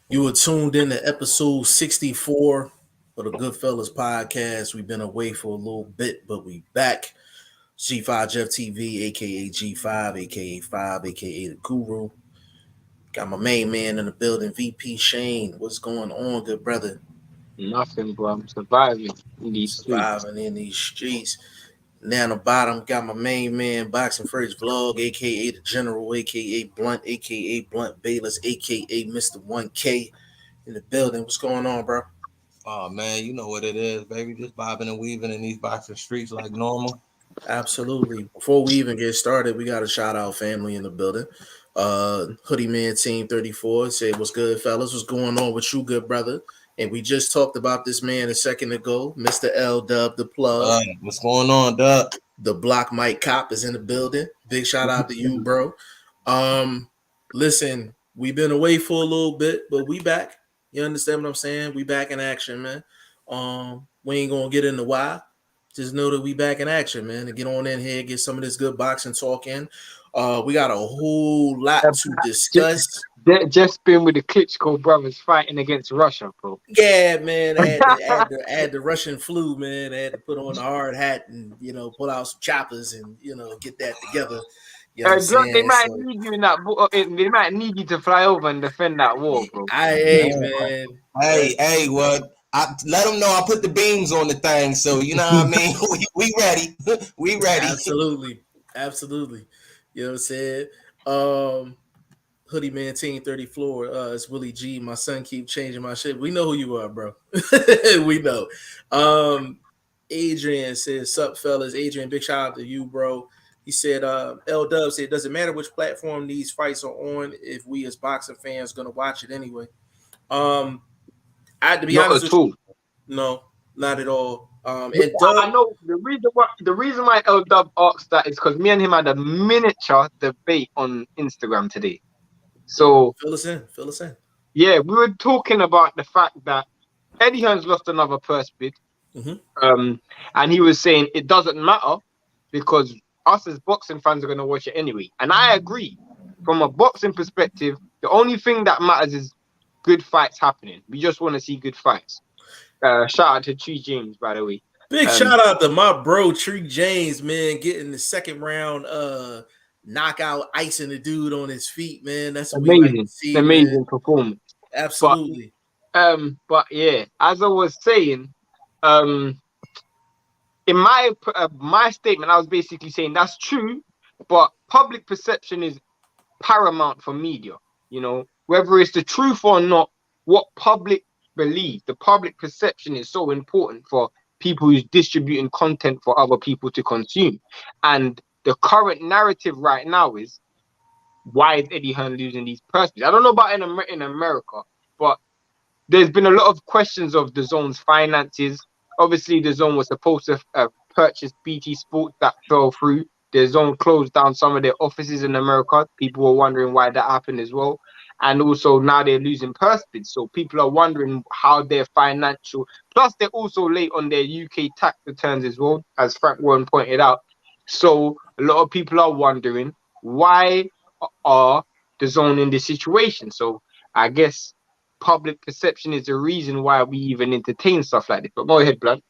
You were tuned in to episode 64 of the Goodfellas podcast. We've been away for a little bit, but we back. G5 Jeff TV, aka G5, aka 5, aka the Guru. Got my main man in the building, VP Shane. What's going on, good brother? Nothing, bro. I'm surviving in these streets. Surviving in these streets. Now on the bottom, got my main man, Boxing First Vlog, aka the General, aka Blunt, aka Blunt Bayless, aka Mr. 1K in the building. What's going on, bro? Oh man, you know what it is, baby. Just bobbing and weaving in these boxing streets like normal. Absolutely. Before we even get started, we got a shout out family in the building. Hoodie Man Team 34 say, what's good, fellas? What's going on with you, good brother? And we just talked about this man a second ago, Mr. L Dub, the plug. What's going on, Doug? The Block Mike Cop is in the building. Big shout out to you, bro. Listen, we've been away for a little bit, but we back. You understand what I'm saying? We back in action, man. We ain't gonna get into why. Just know that we back in action, man. To get on in here, get some of this good boxing talk in. We got a whole lot to discuss. Just been with the Klitschko brothers fighting against Russia, bro. Yeah, man. I had the Russian flu, man. I had to put on a hard hat and pull out some choppers and get that together. You know they might need you in that. They might need you to fly over and defend that war, bro. Hey, man. Hey, what? I let them know I put the beams on the thing, so you know what I mean. we ready. We ready. Absolutely. You know what I'm saying? Hoodie Man Team 34. It's Willie G. My son keep changing my shit. We know who you are, bro. We know. Adrian says, sup, fellas. Adrian, big shout out to you, bro. He said, L Dub said, does it matter which platform these fights are on if we as boxing fans gonna watch it anyway? To be honest with you, no, not at all. And Dub, I know the reason why L Dub asked that is because me and him had a miniature debate on Instagram today. So fill us in. Yeah, we were talking about the fact that Eddie Hearn's lost another purse bid. Mm-hmm. And he was saying it doesn't matter because us as boxing fans are going to watch it anyway. And I agree. From a boxing perspective, the only thing that matters is good fights happening. We just want to see good fights. Shout out to Tree James, by the way. Big shout out to my bro Tree James, man, getting the second round knockout, icing the dude on his feet, man. That's amazing. We like to see, amazing performance. Absolutely. But yeah, as I was saying, in my statement, I was basically saying that's true, but public perception is paramount for media. You know, whether it's the truth or not, what public believe, the public perception is so important for people who's distributing content for other people to consume. And the current narrative right now is, why is Eddie Hearn losing these purse bids? I don't know about in America, but there's been a lot of questions of the Zone's finances. Obviously, the Zone was supposed to purchase BT Sports, that fell through. The Zone closed down some of their offices in America. People were wondering why that happened as well. And also now they're losing purse bids. So people are wondering how their financial... Plus, they're also late on their UK tax returns as well, as Frank Warren pointed out. So a lot of people are wondering, why are the Zone in this situation? So I guess public perception is the reason why we even entertain stuff like this. But go ahead, Blood.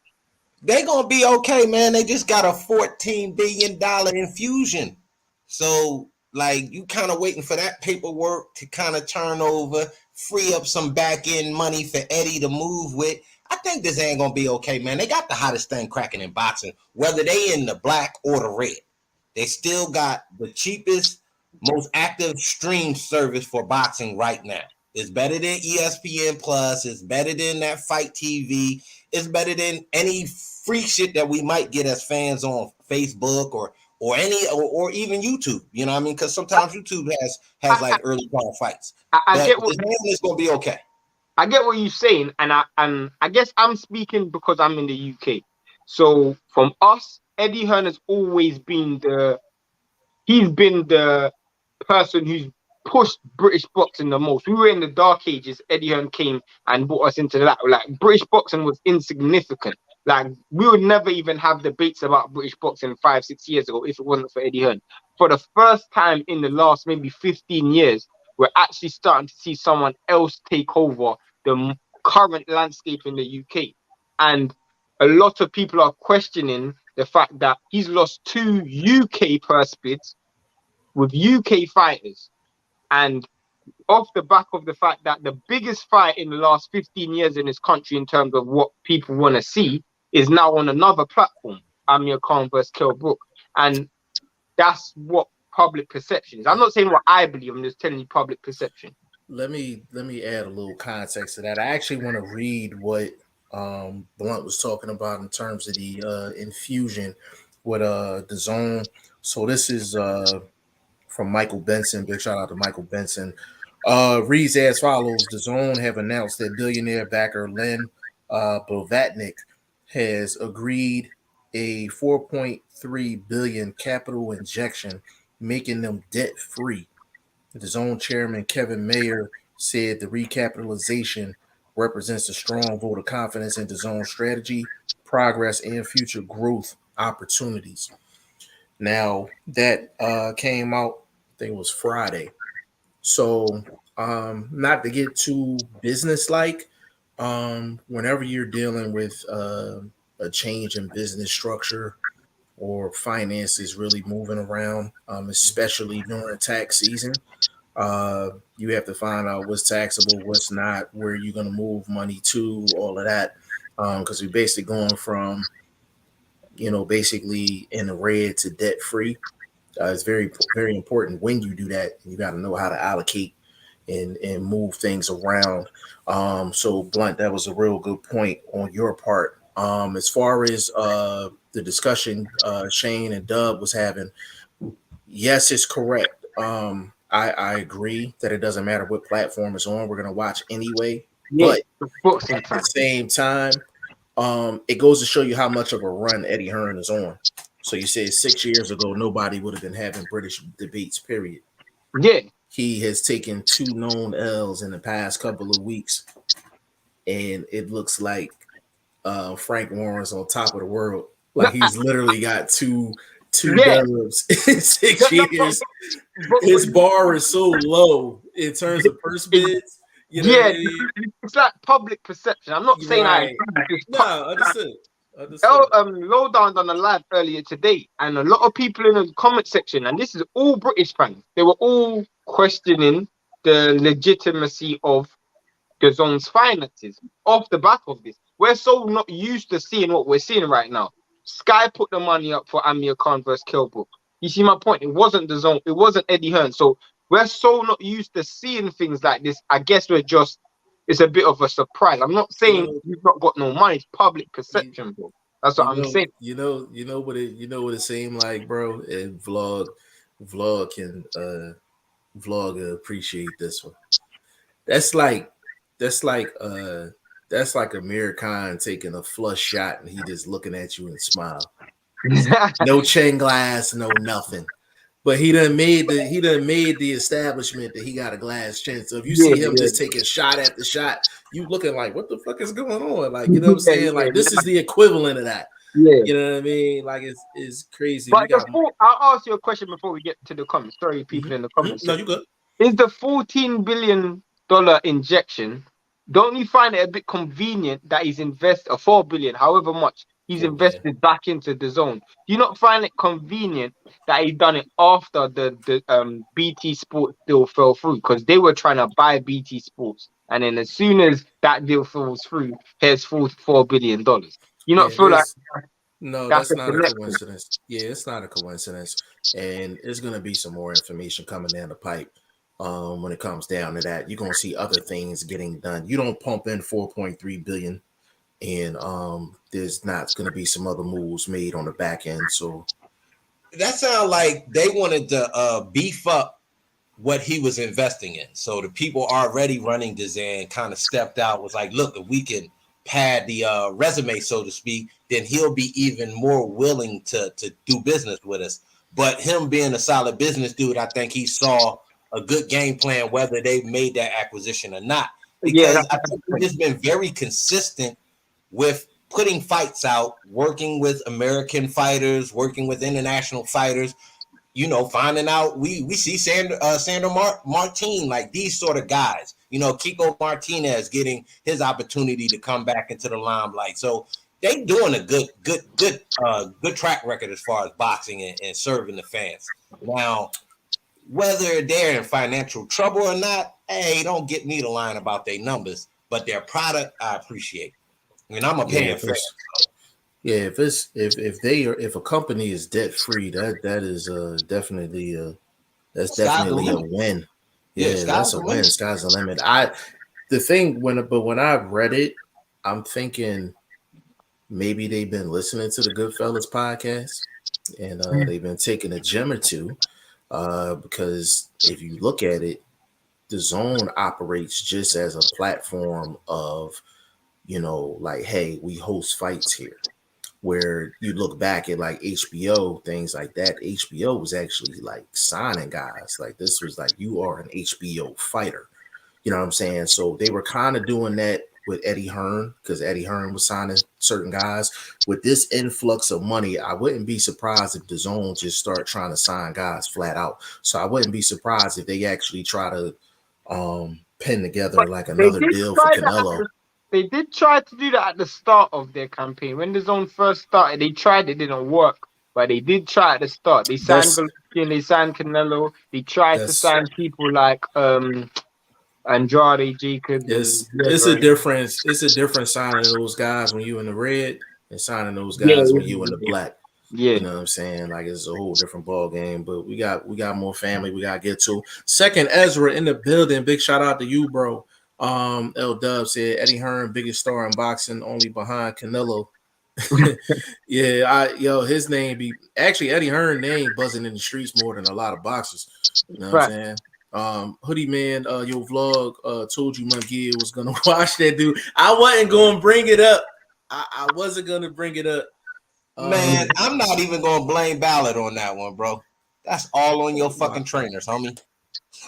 They gonna be okay, man. They just got a $14 billion infusion. So, like, you kind of waiting for that paperwork to kind of turn over, free up some back end money for Eddie to move with. I think this ain't gonna be okay, man. They got the hottest thing cracking in boxing, whether they in the black or the red. They still got the cheapest, most active stream service for boxing right now. It's better than ESPN Plus. It's better than that Fight TV. It's better than any free shit that we might get as fans on Facebook or even YouTube. You know what I mean? Because sometimes YouTube has like early call fights. I get what it's gonna be okay. I get what you're saying, and I guess I'm speaking because I'm in the UK. So from us, Eddie Hearn has always been the person who's pushed British boxing the most. We were in the dark ages. Eddie Hearn came and brought us into that. Like, British boxing was insignificant. Like, we would never even have debates about British boxing 5-6 years ago if it wasn't for Eddie Hearn. For the first time in the last maybe 15 years, we're actually starting to see someone else take over the current landscape in the UK. And a lot of people are questioning the fact that he's lost 2 UK purse bids with UK fighters. And off the back of the fact that the biggest fight in the last 15 years in this country in terms of what people want to see is now on another platform, Amir Khan versus Kell Brook. And that's what public perception is. I'm not saying what I believe, I'm just telling you public perception. Let me add a little context to that. I actually want to read what Blunt was talking about in terms of the infusion with the zone. So this is from Michael Benson. Big shout out to Michael Benson. Reads as follows: The Zone have announced that billionaire backer Len Blavatnik has agreed a 4.3 billion capital injection, making them debt free. The Zone chairman Kevin Mayer said the recapitalization represents a strong vote of confidence in the Zone's strategy, progress, and future growth opportunities. Now that came out, I think it was Friday. So not to get too business-like, whenever you're dealing with a change in business structure or finances really moving around, especially during tax season, you have to find out what's taxable, what's not, where you're going to move money to, all of that, because we're basically going from, basically in the red to debt free. It's very, very important when you do that. You got to know how to allocate and move things around. So Blunt, that was a real good point on your part. As far as the discussion Shane and Dub was having, yes, it's correct. I agree that it doesn't matter what platform it's on. We're going to watch anyway. Yeah, but at the same time, it goes to show you how much of a run Eddie Hearn is on. So you said 6 years ago, nobody would have been having British debates, period. Yeah. He has taken 2 known L's in the past couple of weeks. And it looks like Frank Warren's on top of the world. Like he's literally got two dubs in 6 years. His bar is so low in terms of purse bids. You know what I mean? It's like public perception. I'm not saying right. Understood. Lowdown on the live earlier today, and a lot of people in the comment section, and this is all British fans, they were all questioning the legitimacy of the Zone's finances off the back of this. We're so not used to seeing what we're seeing right now. Sky put the money up for Amir Khan versus Kell Brook. You see my point? It wasn't the Zone, it wasn't Eddie Hearn. So we're so not used to seeing things like this. I guess it's a bit of a surprise. I'm not saying you've not got no money. It's public perception, bro. That's what I'm saying. You know what it seemed like, bro. And vlog can vlog appreciate this one. That's like Amir Khan taking a flush shot and he just looking at you and smile. No chin glass, no nothing. But he done made the establishment that he got a glass chin. So if you see him just taking shot after shot, you looking like, what the fuck is going on? Like, you know what I'm saying? Like, this is the equivalent of that. Yeah. You know what I mean? Like, it's crazy. But I'll ask you a question before we get to the comments. Sorry, people in the comments. No, you good. Is the $14 billion injection, don't you find it a bit convenient that he's invested a $4 billion, however much he's invested back into the Zone? Do you not find it convenient that he's done it after the BT Sports deal fell through? Because they were trying to buy BT Sports, and then as soon as that deal falls through, here's $4 billion. You not feel like? No, that's not a coincidence. Yeah, it's not a coincidence, and there's gonna be some more information coming down the pipe. When it comes down to that, you're gonna see other things getting done. You don't pump in 4.3 billion, and there's not gonna be some other moves made on the back end. So that sounds like they wanted to beef up what he was investing in. So the people already running Dizan kind of stepped out, was like, look, if we can pad the resume, so to speak, then he'll be even more willing to do business with us. But him being a solid business dude, I think he saw a good game plan, whether they made that acquisition or not. Because I think he's just been very consistent with putting fights out, working with American fighters, working with international fighters. finding out we see Sandro Martin, like these sort of guys. Kiko Martinez getting his opportunity to come back into the limelight. So they doing a good track record as far as boxing and serving the fans. Now, whether they're in financial trouble or not, hey, don't get me to line about their numbers, but their product I appreciate. I'm a paying fan. Yeah, if a company is debt free, that is definitely that's definitely a win. Yeah, that's a win. Sky's the limit. When I read it, I'm thinking maybe they've been listening to the Goodfellas podcast and they've been taking a gem or two. Because if you look at it, the Zone operates just as a platform of, like, hey, we host fights here. Where you look back at like HBO, things like that, HBO was actually like signing guys. Like this was like, you are an HBO fighter. You know what I'm saying? So they were kind of doing that with Eddie Hearn because Eddie Hearn was signing certain guys. With this influx of money, I wouldn't be surprised if the Zone just start trying to sign guys flat out. So I wouldn't be surprised if they actually try to pin together like another deal for Canelo. They did try to do that at the start of their campaign. When the Zone first started, they tried. It didn't work, but they did try at the start. They signed Golovkin, they signed Canelo. They tried to sign people like Andrade, Jacobs. It's a difference. It's a different signing those guys when you in the red and signing those guys when you in the black. Yeah, you know what I'm saying? Like it's a whole different ball game. But we got more family we gotta get to. Second Ezra in the building. Big shout out to you, bro. L Dub said Eddie Hearn, biggest star in boxing, only behind Canelo. His name be actually Eddie Hearn name buzzing in the streets more than a lot of boxers. You know what I'm saying? Hoodie Man, your vlog told you Munguia was gonna watch that dude. I wasn't gonna bring it up. I wasn't gonna bring it up. Man, I'm not even gonna blame Ballard on that one, bro. That's all on your fucking trainers, homie.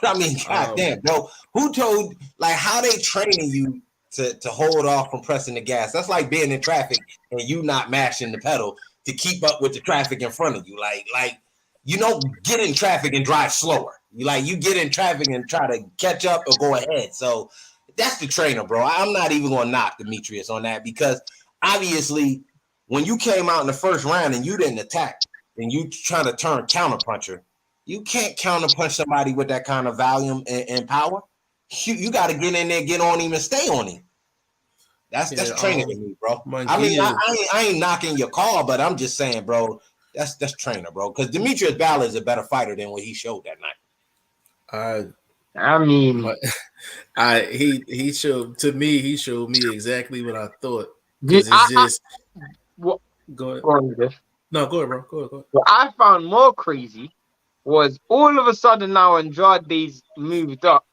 I mean, goddamn, bro. Who told, like, how they training you to hold off from pressing the gas? That's like being in traffic and you not mashing the pedal to keep up with the traffic in front of you. Like you don't get in traffic and drive slower. You get in traffic and try to catch up or go ahead. So that's the trainer, bro. I'm not even going to knock Demetrius on that because obviously when you came out in the first round and you didn't attack and you trying to turn counterpuncher, you can't counterpunch somebody with that kind of volume and power. You got to get in there, get on him, and stay on him. That's training to me, bro. I mean, I ain't knocking your call, but I'm just saying, bro, that's trainer, bro. Because Demetrius Ballard is a better fighter than what he showed that night. He showed me exactly what I thought. Because it's just go ahead. No, go ahead, bro. Go ahead. What I found more crazy was all of a sudden now Andrade's moved up.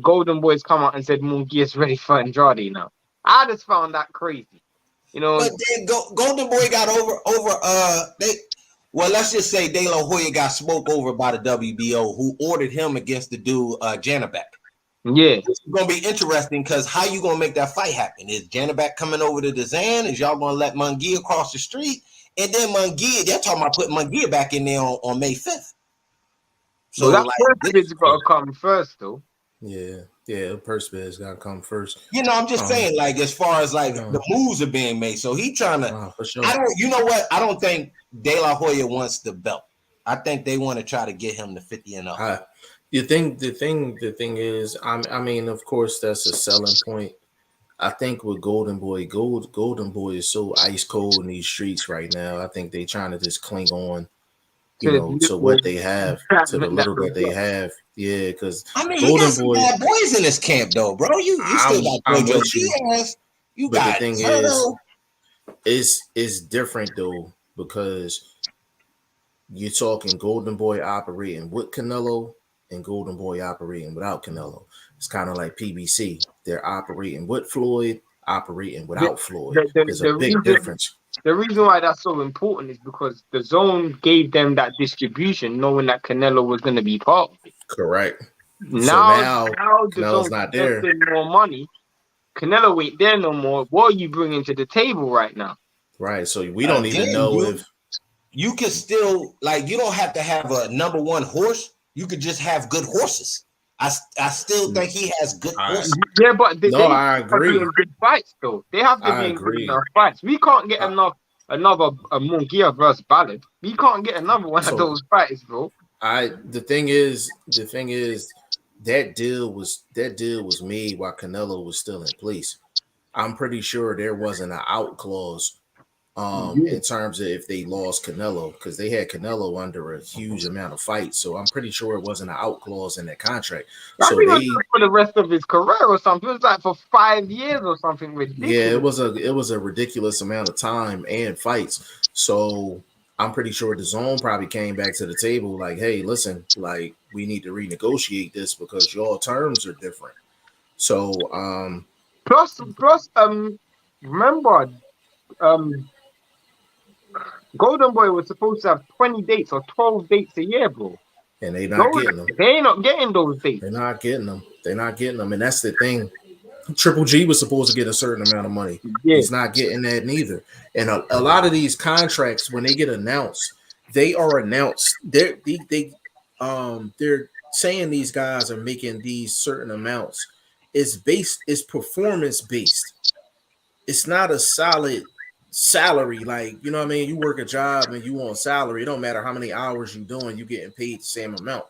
Golden Boy's come out and said Munguia's ready for Andrade now. I just found that crazy. But then Golden Boy got over let's just say De La Hoya got smoked over by the WBO who ordered him against the dude Janabek. Yeah. It's gonna be interesting because how you gonna make that fight happen? Is Janabek coming over to Dazan? Is y'all gonna let Munguia cross the street? And then Munguia, they're talking about putting Munguia back in there on May 5th. So that purse bid's got to come first, though. Yeah, the purse bid's got to come first. I'm just saying, like, as far as like the moves are being made, so he trying to. For sure. I don't think De La Hoya wants the belt. I think they want to try to get him to 50 and up. The thing is, I mean, of course, that's a selling point. I think with Golden Boy, Golden Boy is so ice cold in these streets right now. I think they trying to just cling on, to what they have, to the little that they have. Yeah, because he got some bad boys in this camp, though, bro. You still got Jojo Diaz. You got. The thing it's different though because you're talking Golden Boy operating with Canelo and Golden Boy operating without Canelo. It's kind of like PBC. They're operating with Floyd, operating without Floyd. There's a big difference. The reason why that's so important is because the Zone gave them that distribution, knowing that Canelo was going to be part of it. Correct. Now the Canelo's not there. More money. Canelo ain't there no more. What are you bringing to the table right now? Right. So we don't even know if you could still, like, you don't have to have a number one horse. You could just have good horses. I still think he has good horses. Yeah, but I have to be agree. in good fights though. They have to be in good enough fights. We can't get another Mungia versus Ballard. We can't get another one of those fights, bro. The thing is, that deal was made while Canelo was still in place. I'm pretty sure there wasn't an out clause in terms of if they lost Canelo, because they had Canelo under a huge amount of fights. So I'm pretty sure it wasn't an out clause in that contract. I so think they for the rest of his career or something. It was like for 5 years or something ridiculous. Yeah, it was a ridiculous amount of time and fights. So I'm pretty sure the zone probably came back to the table like, hey, listen, like we need to renegotiate this because your terms are different. So plus remember Golden Boy was supposed to have 20 dates or 12 dates a year, bro. And they not getting them. They ain't not getting those dates. They're not getting them. And that's the thing. Triple G was supposed to get a certain amount of money. Yeah. He's not getting that neither. And a lot of these contracts, when they get announced, they are announced. They're saying these guys are making these certain amounts. It's performance based. It's not a solid salary, like, you know what I mean? You work a job and you want salary. It don't matter how many hours you're doing, you're getting paid the same amount.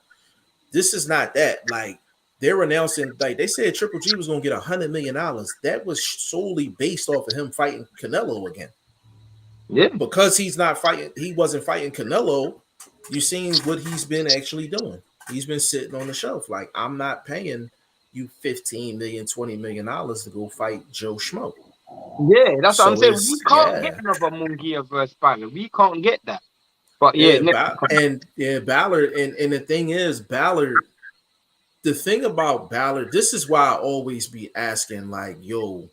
This is not that. Like, they're announcing, like they said Triple G was gonna get $100 million. That was solely based off of him fighting Canelo again. Yeah, because he wasn't fighting Canelo. You seen what he's been actually doing. He's been sitting on the shelf. Like, I'm not paying you $15 million, $20 million to go fight Joe Schmo. Yeah, that's what I'm saying. We can't get another Mungia versus Ballard. We can't get that. But Ballard, and the thing is, Ballard, the thing about Ballard, this is why I always be asking, like, yo,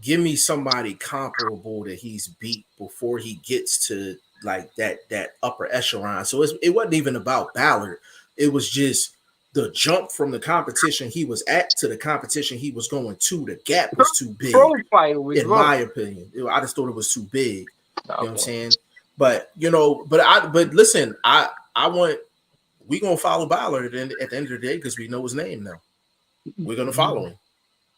give me somebody comparable that he's beat before he gets to like that upper echelon. So it wasn't even about Ballard. It was just the jump from the competition he was at to the competition he was going to. The gap was too big, in my opinion. I just thought it was too big. You know what I'm saying? But but listen, we gonna follow Ballard at the end of the day because we know his name now. We're gonna follow him.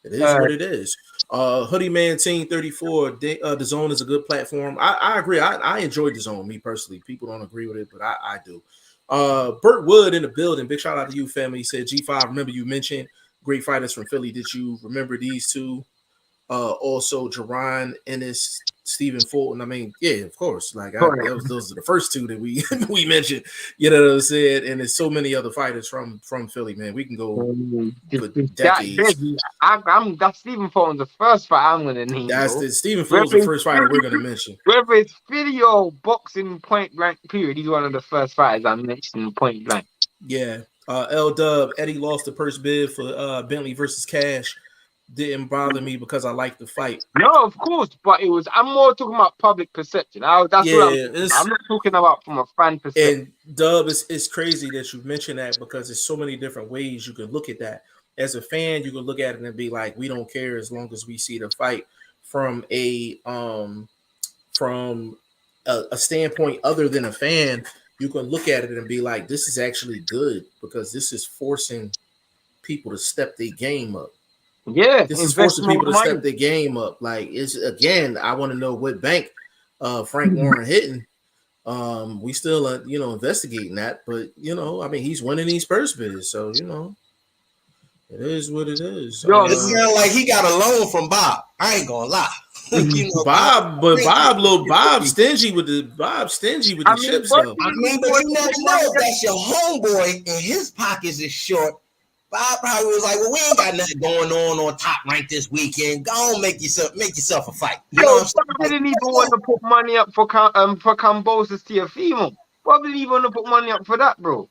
It is what it is. Hoodie Man Team 34. The Zone is a good platform. I agree. I enjoy the Zone. Me personally, people don't agree with it, but I do. Burt Wood in the building. Big shout out to you, family. He said G5. Remember you mentioned great fighters from Philly. Did you remember these two? Also Jerron Ennis, Stephen Fulton. I mean, yeah, of course. Like those are the first two that we we mentioned. You know what I'm saying? And there's so many other fighters from Philly, man. We can go for decades. That's Stephen Fulton's the first fight I'm gonna name. Stephen Fulton's the first fighter we're gonna mention. Whether it's video, boxing, point blank, period, he's one of the first fighters I'm mentioning point blank. Yeah. L Dub, Eddie lost the purse bid for Bentley versus Cash. Didn't bother me because I like the fight. No, of course, but I'm more talking about public perception. I'm not talking about from a fan perspective. And Dub, it's crazy that you mentioned that because there's so many different ways you can look at that. As a fan, you can look at it and be like, we don't care as long as we see the fight. From a standpoint other than a fan, you can look at it and be like, this is actually good because this is forcing people to step their game up. Yeah, this is forcing people to step their game up. Like, it's again, I want to know what bank Frank Warren hitting. We still investigating that, but I mean, he's winning these purse bids, so it is what it is. It sounds like he got a loan from Bob. I ain't gonna lie. Bob's stingy with the chips though. I mean, but you never know if that's your homeboy and his pockets is short. Bob probably was like, well, we ain't got nothing going on Top Rank this weekend. Go on, make yourself a fight. Bob didn't even want to put money up for Cambosa's Tiafimo. Bob didn't even want to put money up for that, bro.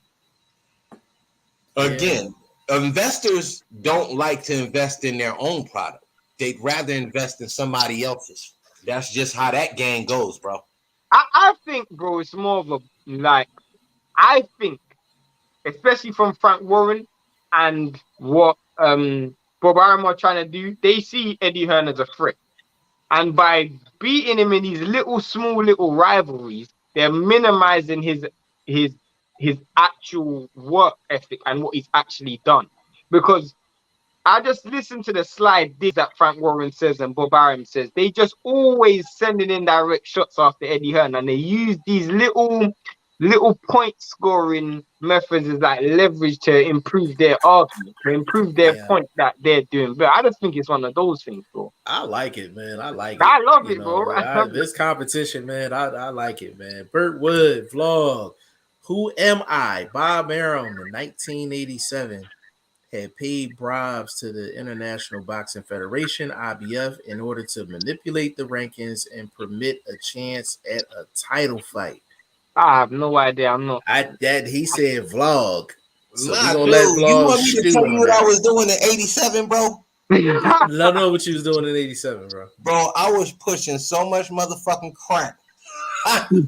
Again, investors don't like to invest in their own product. They'd rather invest in somebody else's. That's just how that game goes, bro. I think, bro, it's more of I think, especially from Frank Warren, and what Bob Arum are trying to do, they see Eddie Hearn as a threat. And by beating him in these small little rivalries, they're minimizing his his actual work ethic and what he's actually done. Because I just listen to the slide digs that Frank Warren says and Bob Arum says. They just always sending in direct shots after Eddie Hearn, and they use these little point scoring methods as like leverage to improve their argument, to improve their point that they're doing. But I just think it's one of those things, bro. I like it, man. I like it. I love it, bro. This competition, man. I like it, man. Burt Wood vlog. Who am I? Bob Arum in 1987 had paid bribes to the International Boxing Federation (IBF) in order to manipulate the rankings and permit a chance at a title fight. I have no idea. I'm not. He said vlog. So nah, dude, you want me to tell you what I was doing in '87, bro? I don't know what you was doing in '87, bro. Bro, I was pushing so much motherfucking crack. I was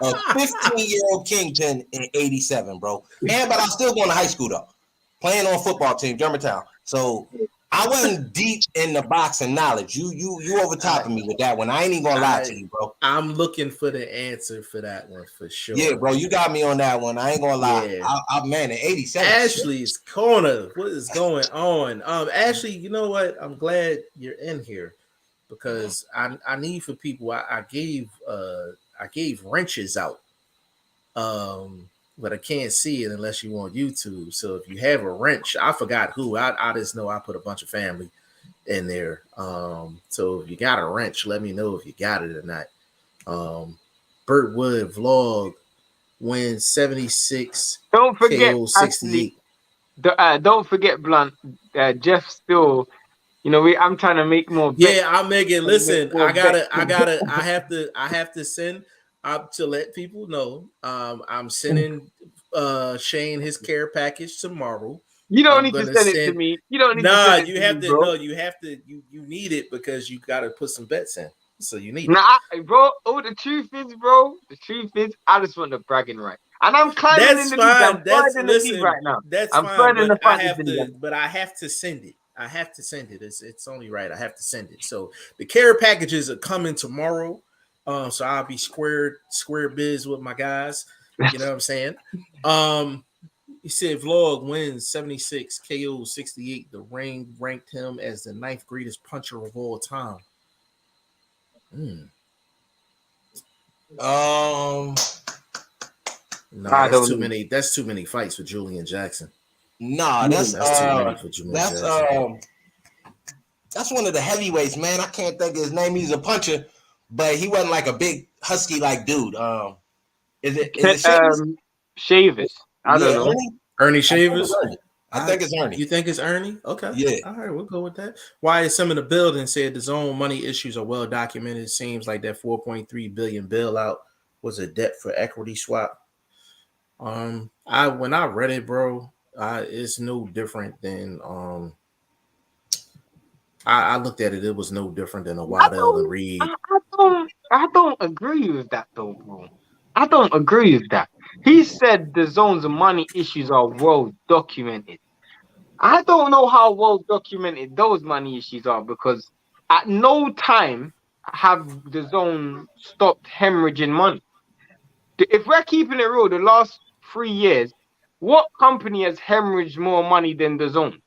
a 15-year-old kingpin in '87, bro. But I was still going to high school though, playing on football team, Germantown. So I wasn't deep in the boxing knowledge. You overtopping me with that one. I ain't even gonna lie to you, bro. I'm looking for the answer for that one for sure. Yeah, bro, you got me on that one. I ain't gonna lie. Yeah. Man, in '87. Ashley's corner. What is going on? Ashley, you know what? I'm glad you're in here because I need for people. I gave wrenches out. But I can't see it unless you on YouTube. So if you have a wrench, I forgot who. I just know I put a bunch of family in there. So if you got a wrench, let me know if you got it or not. Burt Wood vlog wins 76. Don't forget KO 68. Don't forget Blunt. Jeff still, I'm trying to make more. Yeah, I'm making. Listen, I have to send. To let people know, I'm sending Shane his care package tomorrow. You don't need to send it to me. You don't need to send it to me, bro. No, you have to. You need it because you got to put some bets in. So you need it. Bro. Oh, the truth is, bro. The truth is, I just want the bragging right, and I'm climbing in the league. I'm third in the league right now. That's I'm fine. In the but I have to send it. I have to send it. It's only right. I have to send it. So the care packages are coming tomorrow. So I'll be square biz with my guys. You know what I'm saying? He said vlog wins 76, KO 68. The Ring ranked him as the 9th greatest puncher of all time. No, that's too many. That's too many fights for Julian Jackson. No, that's too many for Julian Jackson. That's one of the heavyweights, man. I can't think of his name. He's a puncher. But he wasn't like a big husky like dude. Is it Shavers? I don't know. Ernie Shavers? I think it's Ernie. You think it's Ernie? Okay. Yeah. All right, we'll go with that. Why is some in the building said the zone money issues are well documented? It seems like that 4.3 billion bailout was a debt for equity swap. When I read it, bro, it's no different than I looked at it. It was no different than a Waddell and Reed. I don't agree with that, though, bro. I don't agree with that. He said the zone's money issues are well documented. I don't know how well documented those money issues are because at no time have the zone stopped hemorrhaging money. If we're keeping it real, the last 3 years, what company has hemorrhaged more money than the zone?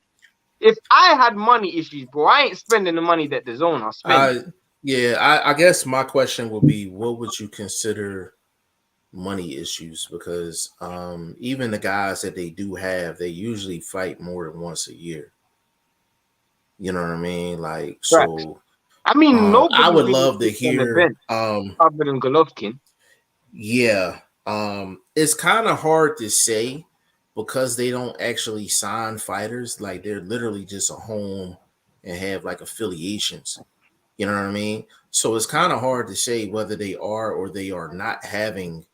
If I had money issues, bro, I ain't spending the money that the zone are spending. I guess my question would be, what would you consider money issues? Because even the guys that they do have, they usually fight more than once a year. You know what I mean? Like, so. I mean, nobody. I would love to hear. Other than Golovkin. Yeah, it's kind of hard to say. Because they don't actually sign fighters, like they're literally just a home and have like affiliations. You know what I mean? So it's kind of hard to say whether they are or they are not having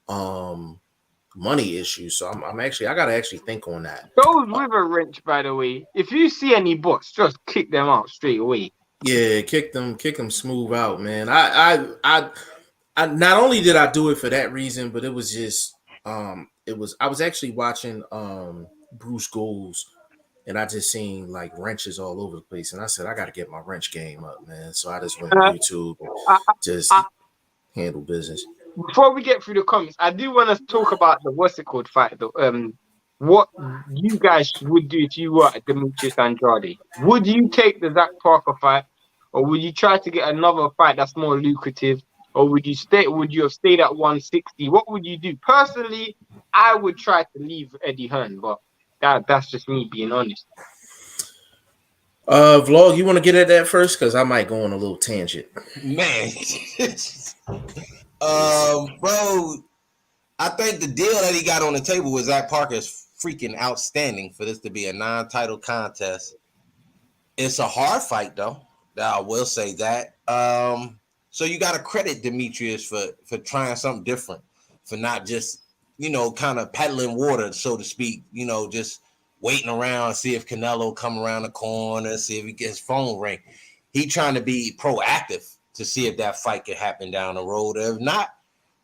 money issues. So I gotta actually think on that. Those with a wrench, by the way, if you see any bots, just kick them out straight away. Yeah, kick them smooth out, man. I not only did I do it for that reason, but it was just I was actually watching Bruce Goals, and I just seen like wrenches all over the place, and I said I got to get my wrench game up, man. So I just went to YouTube and just handle business. before we get through the comments, I do want to talk about the what's it called fight though. What you guys would do if you were at Demetrius Andrade? Would you take the Zach Parker fight, or would you try to get another fight that's more lucrative, or would you stay? Would you have stayed at 160? What would you do? Personally, I would try to leave Eddie Hearn, but that's just me being honest. Vlog, you want to get at that first? Because I might go on a little tangent. Man. Bro, I think the deal that he got on the table with Zach Parker is freaking outstanding for this to be a non-title contest. It's a hard fight, though. I will say that. So you got to credit Demetrius for trying something different, for not just, kind of peddling water, so to speak, just waiting around, see if Canelo come around the corner, see if he gets his phone ring. He trying to be proactive to see if that fight can happen down the road. If not,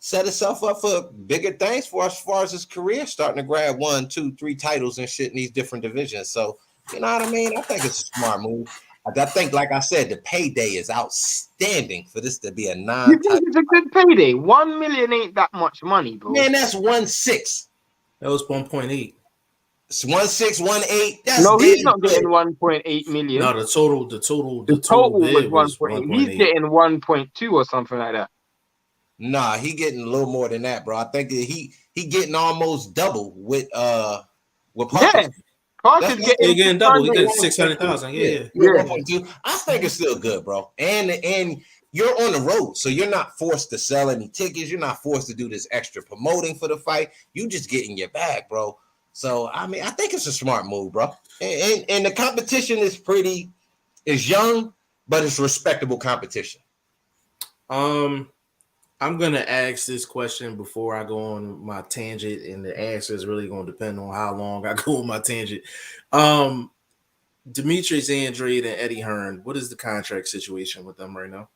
set himself up for bigger things for as far as his career, starting to grab 1, 2, 3 titles and shit in these different divisions. So, you know what I mean? I think it's a smart move. I think, like I said, the payday is outstanding for this to be a non-title. You think it's a good payday? 1 million ain't that much money, bro. Man, that's 1.6. That was 1.8. It's 1.6, 1.8. That's no, he's not getting 1.8 million. No, the total was 1.8. He's getting 1.2 or something like that. Nah, he getting a little more than that, bro. I think he getting almost double with Parker. Yeah. Parker's getting double. He getting 600,000. Yeah. 1.2. I think it's still good, bro. And you're on the road, so you're not forced to sell any tickets. You're not forced to do this extra promoting for the fight. You just getting your bag, bro. So I mean, I think it's a smart move, bro. And the competition is young, but it's respectable competition. I'm gonna ask this question before I go on my tangent, and the answer is really gonna depend on how long I go on my tangent. Demetrius Andrade and Eddie Hearn, what is the contract situation with them right now?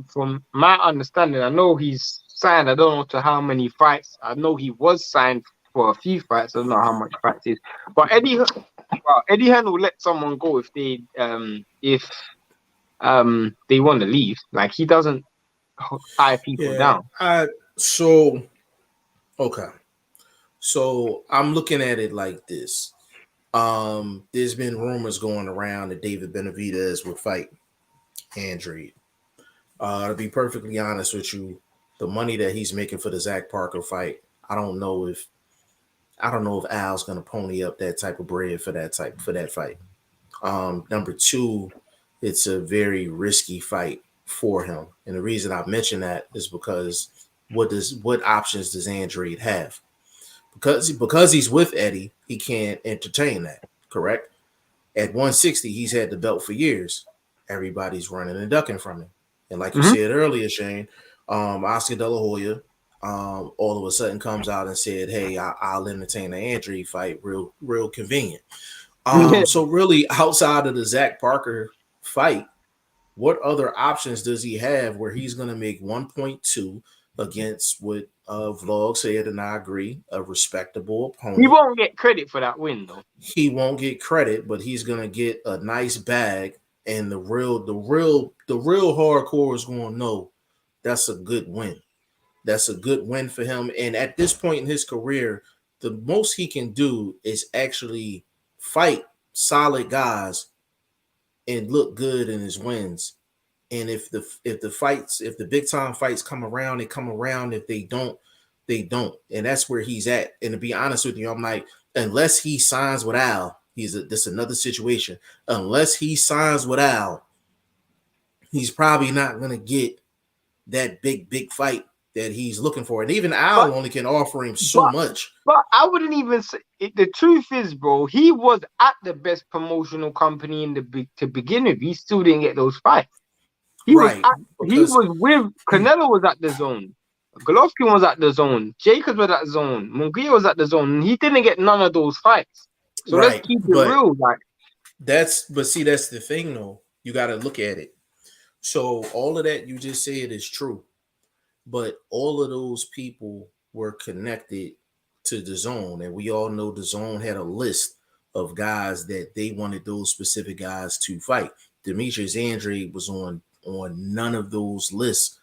From my understanding, I know he's signed. I don't know to how many fights. I know he was signed for a few fights. I don't know how much fights is. But Eddie Hearn will let someone go if they want to leave. Like, he doesn't tie people down. So I'm looking at it like this. There's been rumors going around that David Benavidez would fight Andrade. To be perfectly honest with you, the money that he's making for the Zach Parker fight, I don't know if Al's gonna pony up that type of bread for that fight. Number two, it's a very risky fight for him, and the reason I mention that is because what options does Andrade have? Because he's with Eddie, he can't entertain that. Correct? At 160, he's had the belt for years. Everybody's running and ducking from him, and like you said earlier, Shane, Oscar De La Hoya, all of a sudden comes out and said, "Hey, I'll entertain the Andrade fight." Real convenient. So really, outside of the Zach Parker fight, what other options does he have where he's going to make 1.2 against what Vlog said, and I agree, a respectable opponent? He won't get credit for that win, though. He won't get credit, but he's going to get a nice bag, and the real hardcore is going to know that's a good win. That's a good win for him. And at this point in his career, the most he can do is actually fight solid guys and look good in his wins. And if the big time fights come around, they come around. If they don't, they don't. And that's where he's at. And to be honest with you, I'm like, unless he signs with Al, this is another situation. Unless he signs with Al, he's probably not going to get that big fight that he's looking for. And even Al only can offer him so much. But I wouldn't even say it. The truth is, bro, he was at the best promotional company to begin with. He still didn't get those fights. He was with Canelo was at the zone. Golovkin was at the zone. Jacobs was at the zone. Munguia was at the zone. And he didn't get none of those fights. So let's keep it real. Like, that's the thing, though. You got to look at it. So all of that you just said is true. But all of those people were connected to the zone. And we all know the zone had a list of guys that they wanted those specific guys to fight. Demetrius Andrade was on none of those lists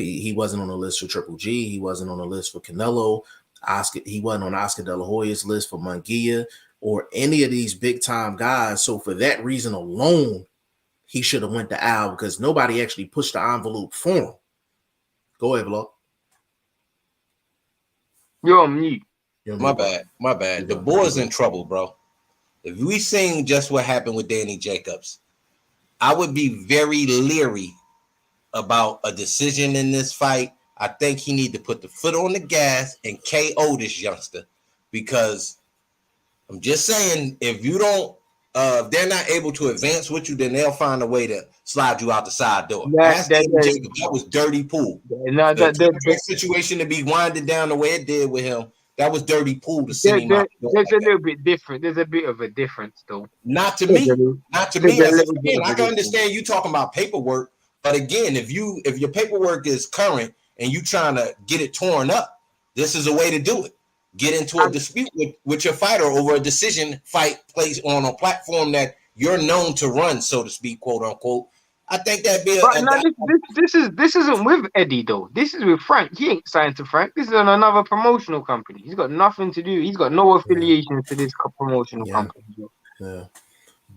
He wasn't on the list for Triple G. He wasn't on the list for Canelo. He wasn't on Oscar De La Hoya's list for Munguia or any of these big time guys. So for that reason alone, he should have went to Al because nobody actually pushed the envelope for him. Go ahead, Vlog. You're on mute. My bad. The boy's in trouble, bro. If we seen just what happened with Danny Jacobs, I would be very leery about a decision in this fight. I think he need to put the foot on the gas and KO this youngster, because I'm just saying, if you don't, if they're not able to advance with you, then they'll find a way to slide you out the side door. That was dirty pool. The situation to be winded down the way it did with him, that was dirty pool to send him out. There's a little bit different. There's a bit of a difference, though. Not to me. Again, I can understand you talking about paperwork, but again, if your paperwork is current and you trying to get it torn up, this is a way to do it. Get into a dispute with your fighter over a decision fight placed on a platform that you're known to run, so to speak, quote unquote. I think that'd be this isn't with Eddie though. This is with Frank. He ain't signed to Frank. This is on another promotional company. He's got nothing to do. He's got no affiliation to this promotional company. Yeah.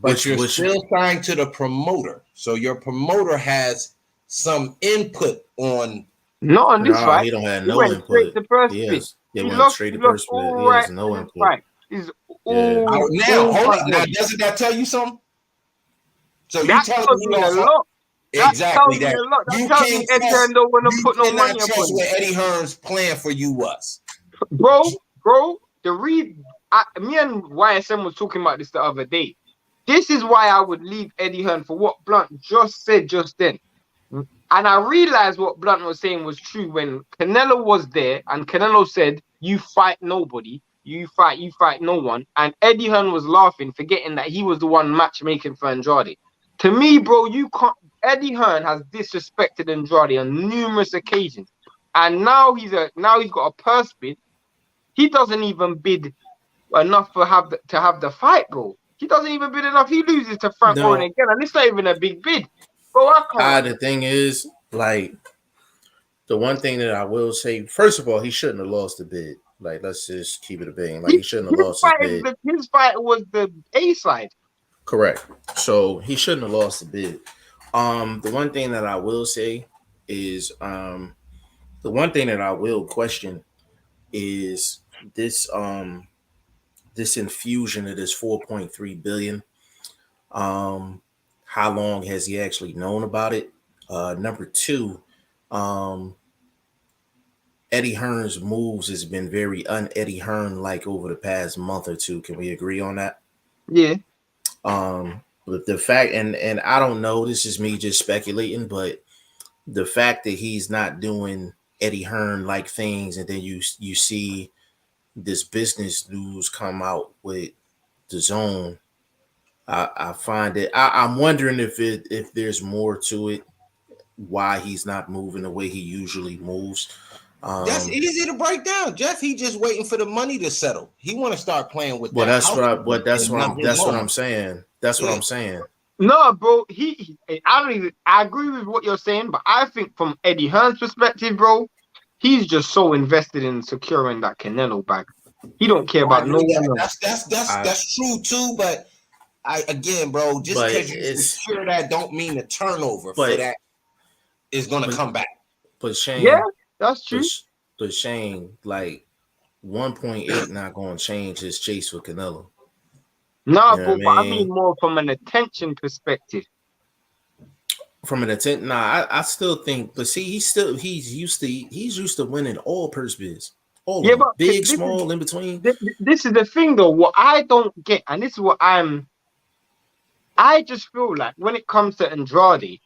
But you're still signed to the promoter. So your promoter has some input on. Not on this fight. He don't have no input. Straight to first pitch. He went straight to first pitch. He has no input. Now, doesn't that tell you something? So you telling me a lot. Exactly that. You can't trust what Eddie Hearn's plan for you was. Bro, me and YSM was talking about this the other day. This is why I would leave Eddie Hearn for what Blunt just said just then. And I realized what Blunt was saying was true when Canelo was there and Canelo said, you fight nobody, you fight no one. And Eddie Hearn was laughing, forgetting that he was the one matchmaking for Andrade. To me, bro, you can't. Eddie Hearn has disrespected Andrade on numerous occasions, and now he's got a purse bid. He doesn't even bid enough to have the fight, bro. He doesn't even bid enough. He loses to Frank Warren again, and it's not even a big bid, bro. I can't. The thing is, like, the one thing that I will say, first of all, he shouldn't have lost the bid. Like, let's just keep it a bang. Like, he shouldn't have lost his bid. His fight was the A side. Correct. So he shouldn't have lost the bid. The one thing that I will say is, the one thing that I will question is this this infusion of this 4.3 billion. How long has he actually known about it? Number two, Eddie Hearn's moves has been very un-Eddie Hearn like over the past month or two. Can we agree on that? Yeah. But the fact, and I don't know, this is me just speculating, but the fact that he's not doing Eddie Hearn like things, and then you see this business news come out with the zone, I find it. I'm wondering if there's more to it, why he's not moving the way he usually moves. That's easy to break down, Jeff. He just waiting for the money to settle. He want to start playing with. Well, that's what I'm saying. That's what I'm saying. No, bro. I agree with what you're saying, but I think from Eddie Hearn's perspective, bro, he's just so invested in securing that Canelo bag. He don't care about no one else. That's true too, but again, bro, just because you secure that don't mean the turnover for that is gonna come back. But Shane, yeah, that's true. But Shane, like 1.8 not gonna change his chase for Canelo. No, but I mean more from an attention perspective. From an attention, I still think. But see, he's used to winning all purse bids, all of them, big, small, in between. This is the thing, though. What I don't get, and this is what I just feel like when it comes to Andrade,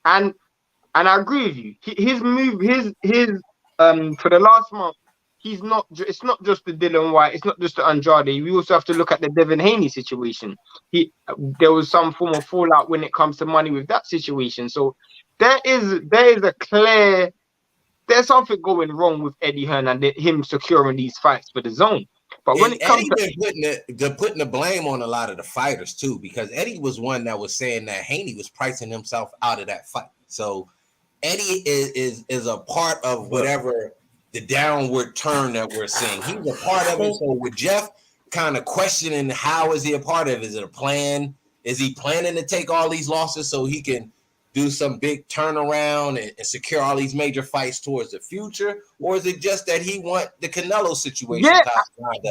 and I agree with you. His move, for the last month. It's not just the Dylan White. It's not just the Andrade. We also have to look at the Devin Haney situation. There was some form of fallout when it comes to money with that situation. So there's something going wrong with Eddie Hearn and him securing these fights for the zone. But when it comes to putting the blame on a lot of the fighters too, because Eddie was one that was saying that Haney was pricing himself out of that fight. So Eddie is a part of whatever the downward turn that we're seeing. He's a part of it. So with Jeff kind of questioning how is he a part of it? Is it a plan? Is he planning to take all these losses so he can do some big turnaround and secure all these major fights towards the future? Or is it just that he want the Canelo situation? Yeah,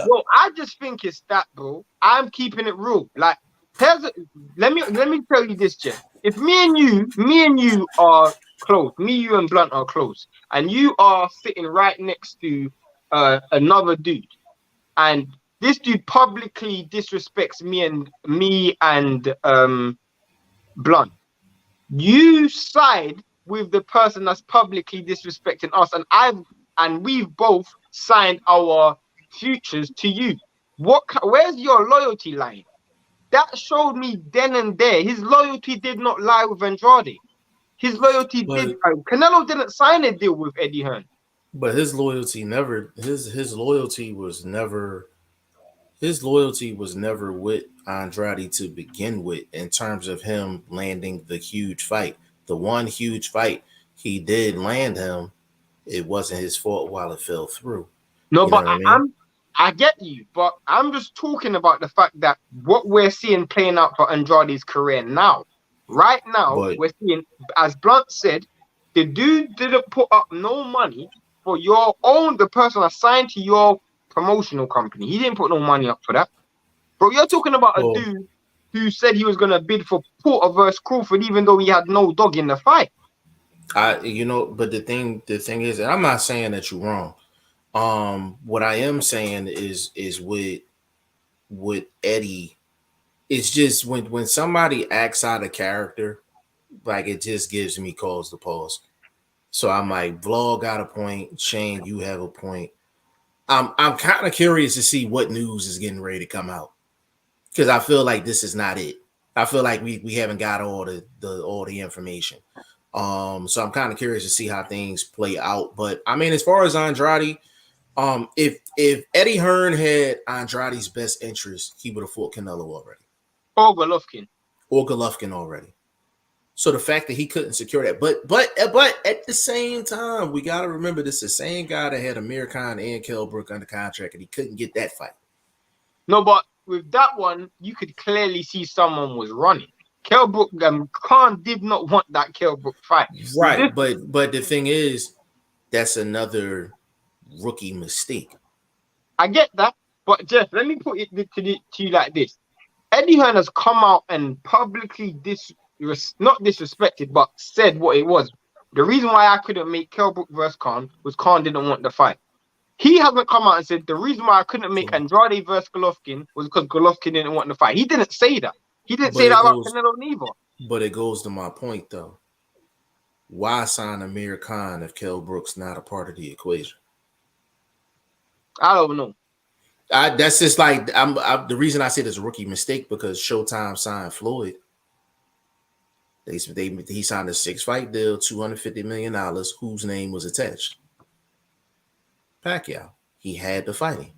well, I just think it's that, bro. I'm keeping it real. Like, let me tell you this, Jeff. If me and you are close, you and Blunt are close, and you are sitting right next to another dude, and this dude publicly disrespects me and Blunt, you side with the person that's publicly disrespecting us, and we've both signed our futures to you. Where's your loyalty lying? That showed me then and there his loyalty did not lie with Andrade. His loyalty did. Canelo didn't sign a deal with Eddie Hearn. But his loyalty was never with Andrade to begin with, in terms of him landing the huge fight. The one huge fight he did land him, it wasn't his fault while it fell through. No, but I get you, but I'm just talking about the fact that what we're seeing playing out for Andrade's career now. Right now, we're seeing, as Blunt said, the dude didn't put up no money for the person assigned to your promotional company. He didn't put no money up for that. Bro, you're talking about a dude who said he was going to bid for Porter versus Crawford, even though he had no dog in the fight. But the thing is, and I'm not saying that you're wrong. What I am saying is with Eddie, it's just when somebody acts out of character, like, it just gives me cause to pause. So I'm like, Vlog got a point, Shane, you have a point. I'm kind of curious to see what news is getting ready to come out, because I feel like this is not it. I feel like we haven't got all the information. So I'm kind of curious to see how things play out. But I mean, as far as Andrade, if Eddie Hearn had Andrade's best interest, he would have fought Canelo already. Or Golovkin already. So the fact that he couldn't secure that, but at the same time, we got to remember this is the same guy that had Amir Khan and Kell Brook under contract, and he couldn't get that fight. No, but with that one, you could clearly see someone was running. Kell Brook, Khan did not want that Kell Brook fight. Right, but the thing is, that's another rookie mistake. I get that, but Jeff, let me put it to you like this. Eddie Hearn has come out and publicly not disrespected, but said what it was. The reason why I couldn't make Kell Brook versus Khan was Khan didn't want the fight. He hasn't come out and said the reason why I couldn't make Andrade versus Golovkin was because Golovkin didn't want the fight. He didn't say that. He didn't say that about Canelo neither. But it goes to my point, though. Why sign Amir Khan if Kell Brook's not a part of the equation? I don't know. That's just like the reason I said it's a rookie mistake, because Showtime signed Floyd. He signed a 6-fight deal, $250 million, whose name was attached. Pacquiao. He had to fight him.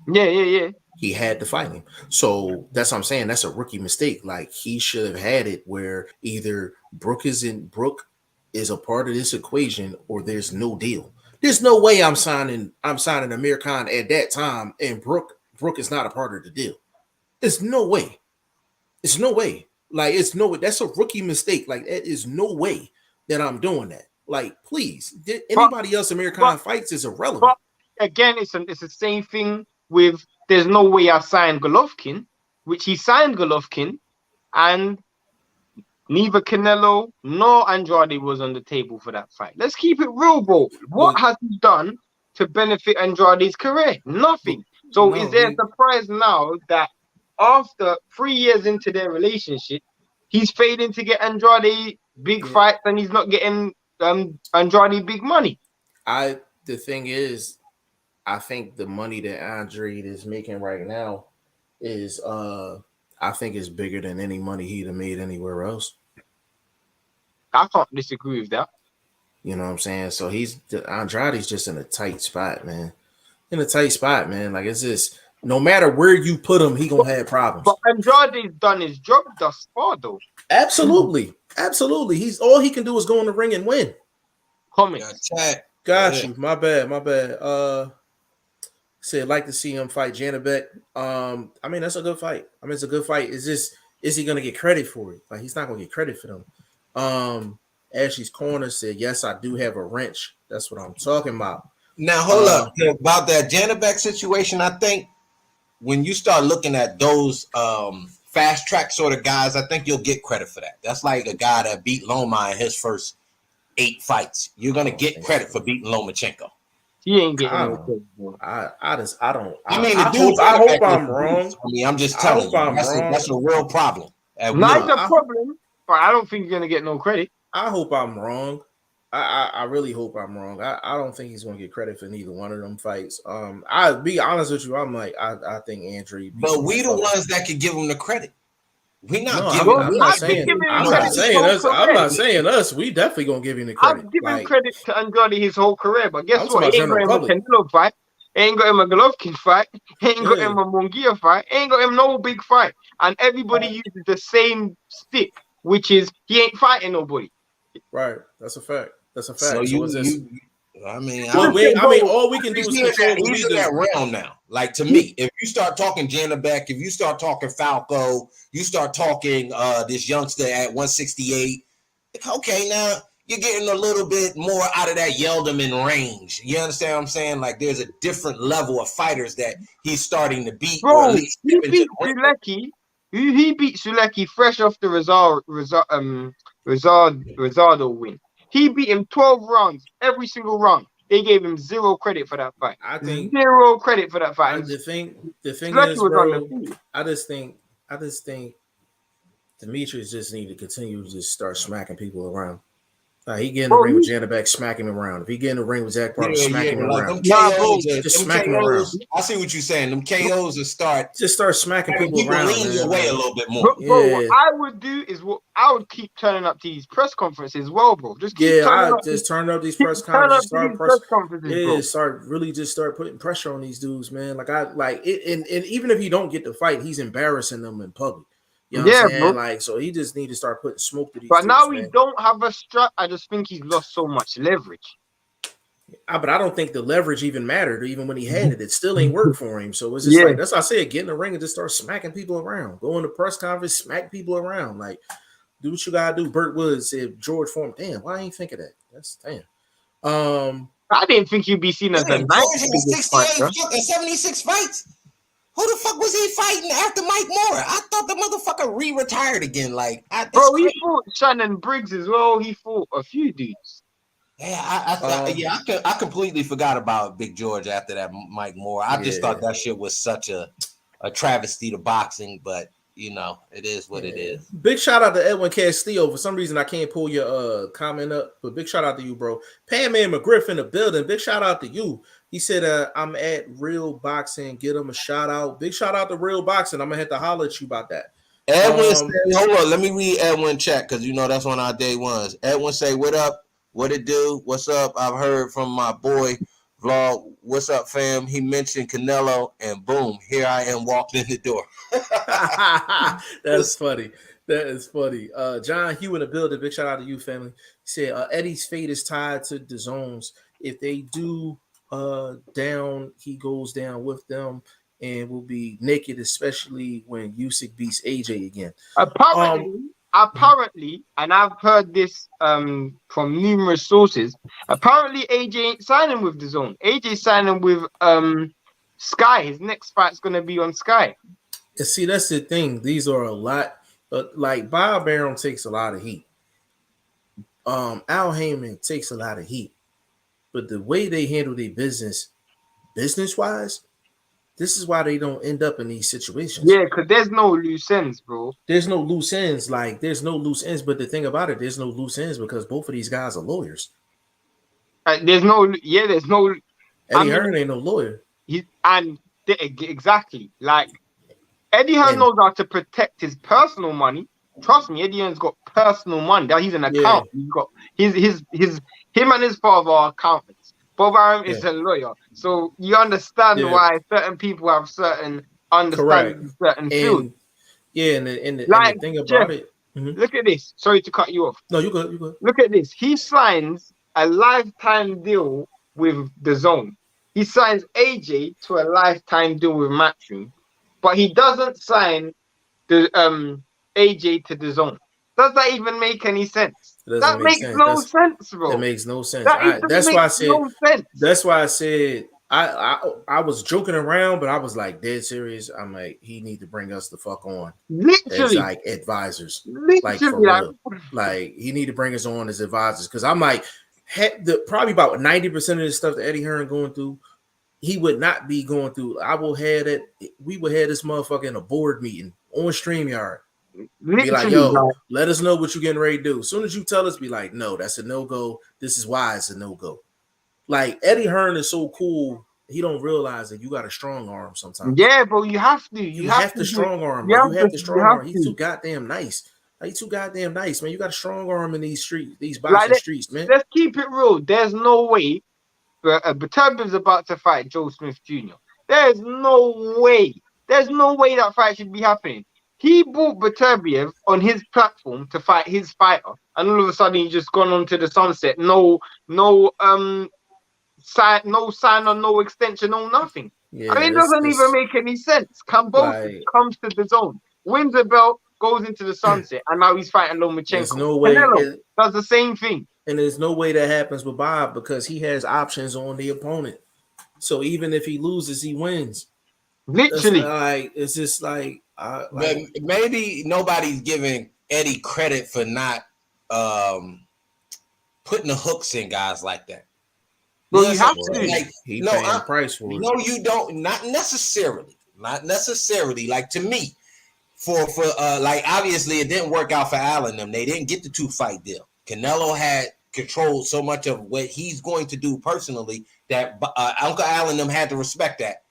Yeah. He had to fight him. So that's what I'm saying. That's a rookie mistake. Like, he should have had it where either Brook is a part of this equation, or there's no deal. There's no way I'm signing Amir Khan at that time, and Brook is not a part of the deal. It's no way. It's no way. Like, it's no way. That's a rookie mistake. Like, that is no way that I'm doing that. Like, please, anybody else Amir Khan fights is irrelevant. But again, it's the same thing with, there's no way I signed Golovkin, which he signed Golovkin, and neither Canelo nor Andrade was on the table for that fight. Let's keep it real, bro. What has he done to benefit Andrade's career? Nothing. So is there a surprise now that after 3 years into their relationship, he's failing to get Andrade big fights, and he's not getting Andrade big money? The thing is, I think the money that Andrade is making right now is I think it's bigger than any money he'd have made anywhere else. I can't disagree with that. You know what I'm saying? So Andrade's just in a tight spot, man. In a tight spot, man. Like, it's just, no matter where you put him, he gonna have problems. But Andrade's done his job thus far, though. Absolutely. He's all he can do is go in the ring and win. comments. Got you. My bad. Said like to see him fight Janabek. I mean, that's a good fight. I mean, it's a good fight. Is he gonna get credit for it? Like, he's not gonna get credit for them. Ashley's Corner said, yes, I do have a wrench. That's what I'm talking about. Now hold up. About that Janabek situation, I think when you start looking at those fast track sort of guys, I think you'll get credit for that. That's like a guy that beat Loma in his first 8 fights. You're gonna get credit for beating Lomachenko. He ain't getting no credit. I hope I'm wrong. I mean, I'm just telling you, that's a real problem. Not a problem, but I don't think you're gonna get no credit. I hope I'm wrong. I really hope I'm wrong. I don't think he's gonna get credit for neither one of them fights. I'll be honest with you. I'm like, I think Andre. But we the ones that could give him the credit. We not I'm not saying us. We definitely gonna give him the credit. I'm giving credit to Andrade his whole career, but guess what? He ain't got him a Canelo fight. Ain't got him a Golovkin fight. Ain't got him a Munguia fight. Ain't got him no big fight. And everybody uses the same stick, which is he ain't fighting nobody. Right. That's a fact. So I mean, all we can do is control he's in that realm now. Like, to me, if you start talking Janabek, if you start talking Falco, you start talking this youngster at 168. Okay, now you're getting a little bit more out of that Yelderman range. You understand what I'm saying? Like, there's a different level of fighters that he's starting to beat. Bro, or at least he beat Sulecki. He beat Sulecki fresh off the Rosado win. He beat him 12 rounds, every single round. They gave him zero credit for that fight. I think zero credit for that fight. The thing is, bro, I just think Demetrius just need to continue to just start smacking people around. He get in the ring with Janabek, smack him around. If he get in the ring with Zach Parker, smack him around. Just smack him around. I see what you're saying. Them KOs will start smacking people around. Lean away a little bit more. Bro, what I would do is I would keep turning up to these press conferences as well, bro. Just turn up these press conferences. Start putting pressure on these dudes, man. And even if he don't get the fight, he's embarrassing them in public. You know what I'm saying? Bro. Like, so he just need to start putting smoke to these. But now he don't have a strap. I just think he's lost so much leverage. But I don't think the leverage even mattered. Even when he had it, it still ain't work for him. So it's just like, that's why I said, get in the ring and just start smacking people around. Go in the press conference, smack people around. Like, do what you gotta do. Burt Woods said George Foreman. Damn, why I ain't think of that? That's damn. I didn't think you'd be seen as a 76 fights. Who the fuck was he fighting after Mike Moore? I thought the motherfucker re-retired again. Like, he fought Shannon Briggs as well. He fought a few dudes. Yeah, I completely forgot about Big George after that Mike Moore. I just thought that shit was such a travesty to boxing, but you know, it is what it is. Big shout out to Edwin Castillo. For some reason, I can't pull your comment up, but big shout out to you, bro. Pan-Man McGriff in the building. Big shout out to you. He said, I'm at Real Boxing. Get him a shout out. Big shout out to Real Boxing. I'm going to have to holler at you about that. Edwin said, hold on. Let me read Edwin chat because, you know, that's one of our day ones. Edwin say, what up? What it do? What's up? I've heard from my boy Vlog. What's up, fam? He mentioned Canelo, and boom, here I am walking in the door. That's funny. That is funny. John Hugh in the building. Big shout out to you, family. He said, Eddie's fate is tied to the zones. If they do down, he goes down with them and will be naked, especially when Usyk beats AJ again. Apparently, and I've heard this from numerous sources, apparently AJ ain't signing with the zone. AJ signing with Sky. His next fight's gonna be on Sky. And see, that's the thing. These are a lot, like Bob Arum takes a lot of heat. Al Heyman takes a lot of heat. But the way they handle their business-wise, this is why they don't end up in these situations. Yeah, because there's no loose ends, bro. There's no loose ends. Like, there's no loose ends. But the thing about it, there's no loose ends because both of these guys are lawyers. There's no. Eddie Hearn ain't no lawyer. Exactly. Like, Eddie Hearn knows how to protect his personal money. Trust me, Eddie Hearn's got personal money. That he's an accountant. He's got him and his father are accountants. Bob Arum is a lawyer, so you understand why certain people have certain understanding in certain fields. And the thing about it. Look at this. Sorry to cut you off. No, you good. Look at this. He signs a lifetime deal with the Zone. He signs AJ to a lifetime deal with Matchroom, but he doesn't sign the AJ to the Zone. Does that even make any sense? It doesn't That make makes sense. no sense, bro. That makes no sense. That That's why I said. no sense. That's why I said I was joking around, but I was like dead serious. I'm like, he need to bring us the fuck on as Literally, like advisors, like for literally. real. Like he need to bring us on as advisors because I'm like, probably about 90% of the stuff that Eddie Hearn going through, he would not be going through. We would have this motherfucker in a board meeting on StreamYard. Be like, yo, let us know what you're getting ready to do. As soon as you tell us, be like, no, that's a no-go. This is why it's a no-go. Like Eddie Hearn is so cool, he don't realize that you got a strong arm sometimes. Yeah, bro, you have to. You have to strong arm. You have to strong arm. He's too goddamn nice. Like, he's too goddamn nice, man. You got a strong arm in these streets, these boxing streets, man. Let's keep it real. There's no way Beterbiev's about to fight Joe Smith Jr. There's no way. There's no way that fight should be happening. He brought Beterbiev on his platform to fight his fighter, and all of a sudden he's just gone on to the sunset. No sign or no extension, no nothing. Yeah, I mean, it doesn't even make any sense. Kambosos comes to the Zone, wins a belt, goes into the sunset, and now he's fighting Lomachenko. There's no way. Canelo does the same thing. And there's no way that happens with Bob because he has options on the opponent. So even if he loses, he wins. Literally. It's just like maybe nobody's giving Eddie credit for not putting the hooks in guys like that. Well, you have to. Like, he paying the price for it. No, you don't. Not necessarily. Not necessarily. Like, to me, for like, obviously it didn't work out for Allen them. They didn't get the 2-fight deal. Canelo had controlled so much of what he's going to do personally that Uncle Allen them had to respect that.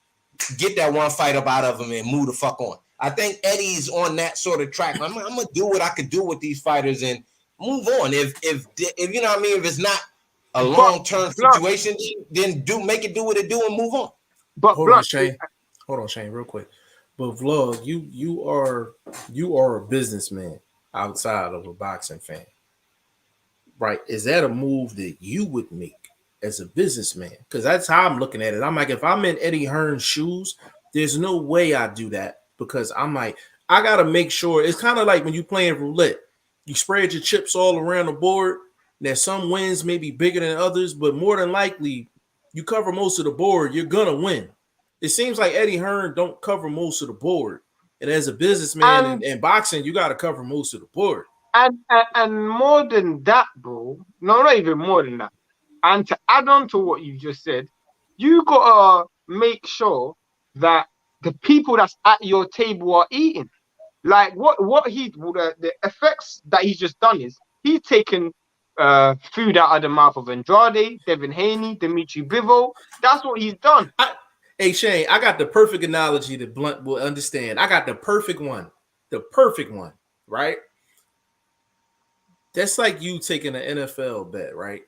Get that one fight up out of him and move the fuck on. I think Eddie's on that sort of track. I'm gonna do what I could do with these fighters and move on. If you know what I mean, if it's not a long-term situation, then make it do what it do and move on. But hold on, Shane, real quick. But Vlog, you are a businessman outside of a boxing fan, right? Is that a move that you would make as a businessman? Because that's how I'm looking at it. I'm like, if I'm in Eddie Hearn's shoes, there's no way I do that because I'm like, I gotta make sure. It's kind of like when you playing roulette, you spread your chips all around the board. That some wins may be bigger than others, but more than likely, you cover most of the board, you're gonna win. It seems like Eddie Hearn don't cover most of the board, and as a businessman in boxing, you got to cover most of the board. And more than that, bro. No, not even more than that. And to add on to what you just said, you gotta make sure that the people that's at your table are eating. Like the effects that he's just done is he's taken food out of the mouth of Andrade, Devin Haney, Dimitri Bivol. That's what he's done. Hey, Shane, I got the perfect analogy that Blunt will understand. I got the perfect one. The perfect one, right? That's like you taking an NFL bet, right?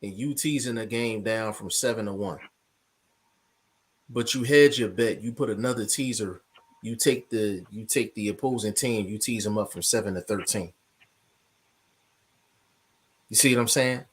And you teasing a game down from 7-1. But you hedge your bet. You put another teaser. You take the opposing team. You tease them up from 7-13. You see what I'm saying?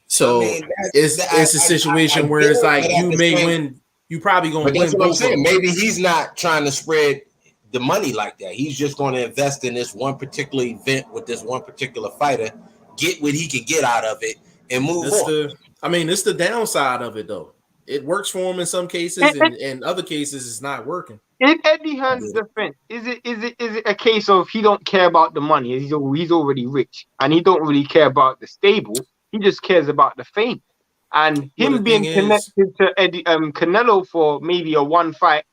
So I mean, it's a situation where it's like you may win. You probably gonna win. That's what I'm saying. Maybe he's not trying to spread the money like that. He's just going to invest in this one particular event with this one particular fighter, get what he can get out of it, and move on. It's the downside of it though. It works for him in some cases, and in other cases, it's not working. In Eddie Hearn's defense, is it a case of he don't care about the money? He's already rich, and he don't really care about the stable. He just cares about the fame. And him being connected to Canelo for maybe a one fight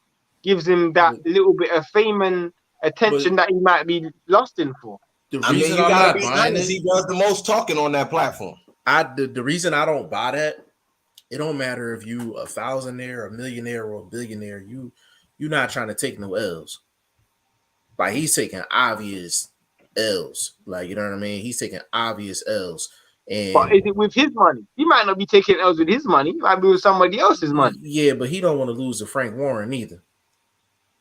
gives him that little bit of fame and attention that he might be lost in for. You gotta be honest, he does the most talking on that platform. The reason I don't buy that, it don't matter if you a thousandaire, a millionaire, or a billionaire. You're not trying to take no L's. Like he's taking obvious L's. Like, you know what I mean? He's taking obvious L's. But is it with his money? He might not be taking L's with his money. He might be with somebody else's money. Yeah, but he don't want to lose to Frank Warren either.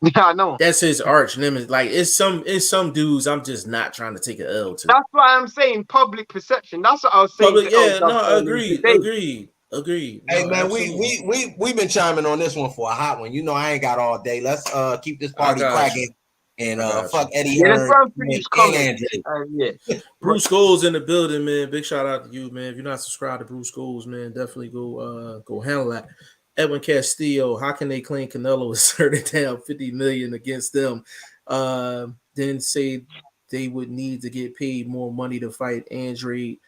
Yeah, I know. That's his arch nemesis. Like it's some dudes I'm just not trying to take an L to. That's why I'm saying public perception. That's what I was saying Public, to El yeah, no, earlier today. agreed. Hey No, man, absolutely. we've been chiming on this one for a hot one. You know I ain't got all day. Let's keep this I party got you. cracking and I got fuck you. Eddie Yeah, let's Hearn run through these and comments. Andre. Yeah. Bruce Scholes in the building, man. Big shout out to you, man. If you're not subscribed to Bruce Scholes, man, definitely go handle that. Edwin Castillo, how can they claim Canelo is turning down $50 million against them? Then say they would need to get paid more money to fight Andre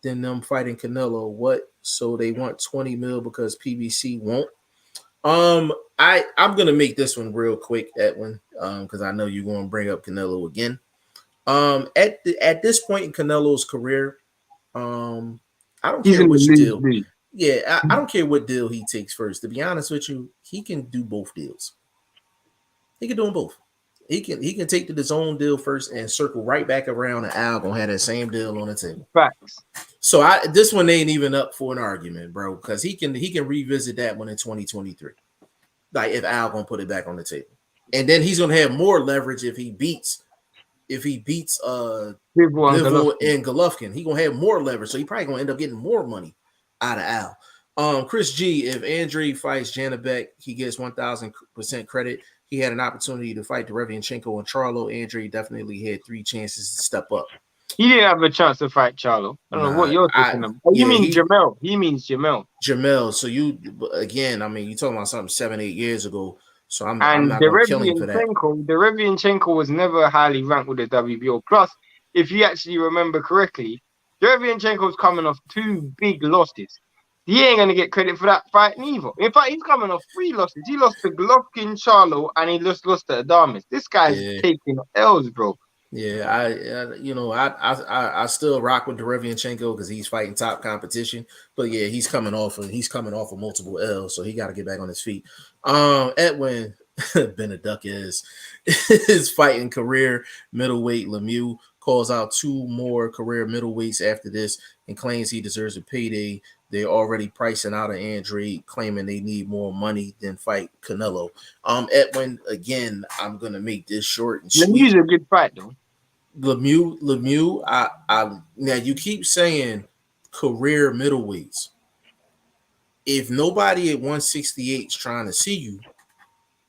than them fighting Canelo. What? So they want 20 mil because PBC won't. I'm gonna make this one real quick, Edwin, because I know you're gonna bring up Canelo again. At this point in Canelo's career, I don't He's care in the which lose deal. league. Yeah, I don't care what deal he takes first. To be honest with you, he can do both deals. He can do them both. He can take the DAZN deal first and circle right back around, and Al gonna have that same deal on the table. Facts. So this one ain't even up for an argument, bro, because he can revisit that one in 2023. Like if Al gonna put it back on the table, and then he's gonna have more leverage if he beats Bivol Bivol and and Golovkin. He gonna have more leverage, so he probably gonna end up getting more money out of Al. Chris G, if Andre fights Janabek, he gets 1,000% credit. He had an opportunity to fight Derevianchenko and Charlo. Andre definitely had 3 chances to step up. He didn't have a chance to fight Charlo. I don't know what you're talking about. Oh, you mean Jamel? He means Jamel. Jamel. So you again, I mean, you're talking about something 7-8 years ago. So I'm not the gonna kill him for that. Derevianchenko was never highly ranked with the WBO. Plus, if you actually remember correctly, Derevianchenko's coming off 2 big losses. He ain't gonna get credit for that fight neither. In fact, he's coming off 3 losses. He lost to Golovkin, Charlo, and he lost to Adames. This guy's taking L's, bro. Yeah, I still rock with Derevianchenko because he's fighting top competition. But yeah, he's coming off of multiple L's, so he got to get back on his feet. Edwin Beneduc is his fighting career middleweight. Lemieux calls out 2 more career middleweights after this and claims he deserves a payday. They're already pricing out of Andre, claiming they need more money than fight Canelo. Edwin, again, I'm gonna make this short and sweet. Lemieux's a good fight though. Lemieux, I now you keep saying career middleweights. If nobody at 168 is trying to see you,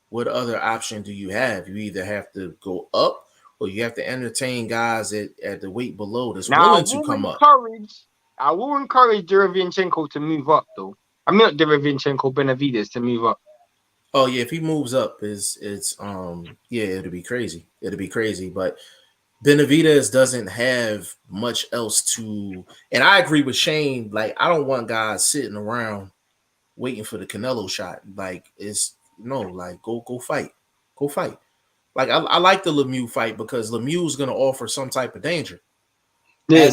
what other option do you have? You either have to go up or you have to entertain guys at the weight below that's willing to come up. I will encourage Derevianchenko to move up though. I mean not Derevianchenko, Benavidez to move up. Oh yeah, if he moves up, it's yeah, it'll be crazy. But Benavidez doesn't have much else to, and I agree with Shane. Like, I don't want guys sitting around waiting for the Canelo shot. Like, it's like go fight. Like, I like the Lemieux fight because Lemieux is gonna offer some type of danger. Yeah,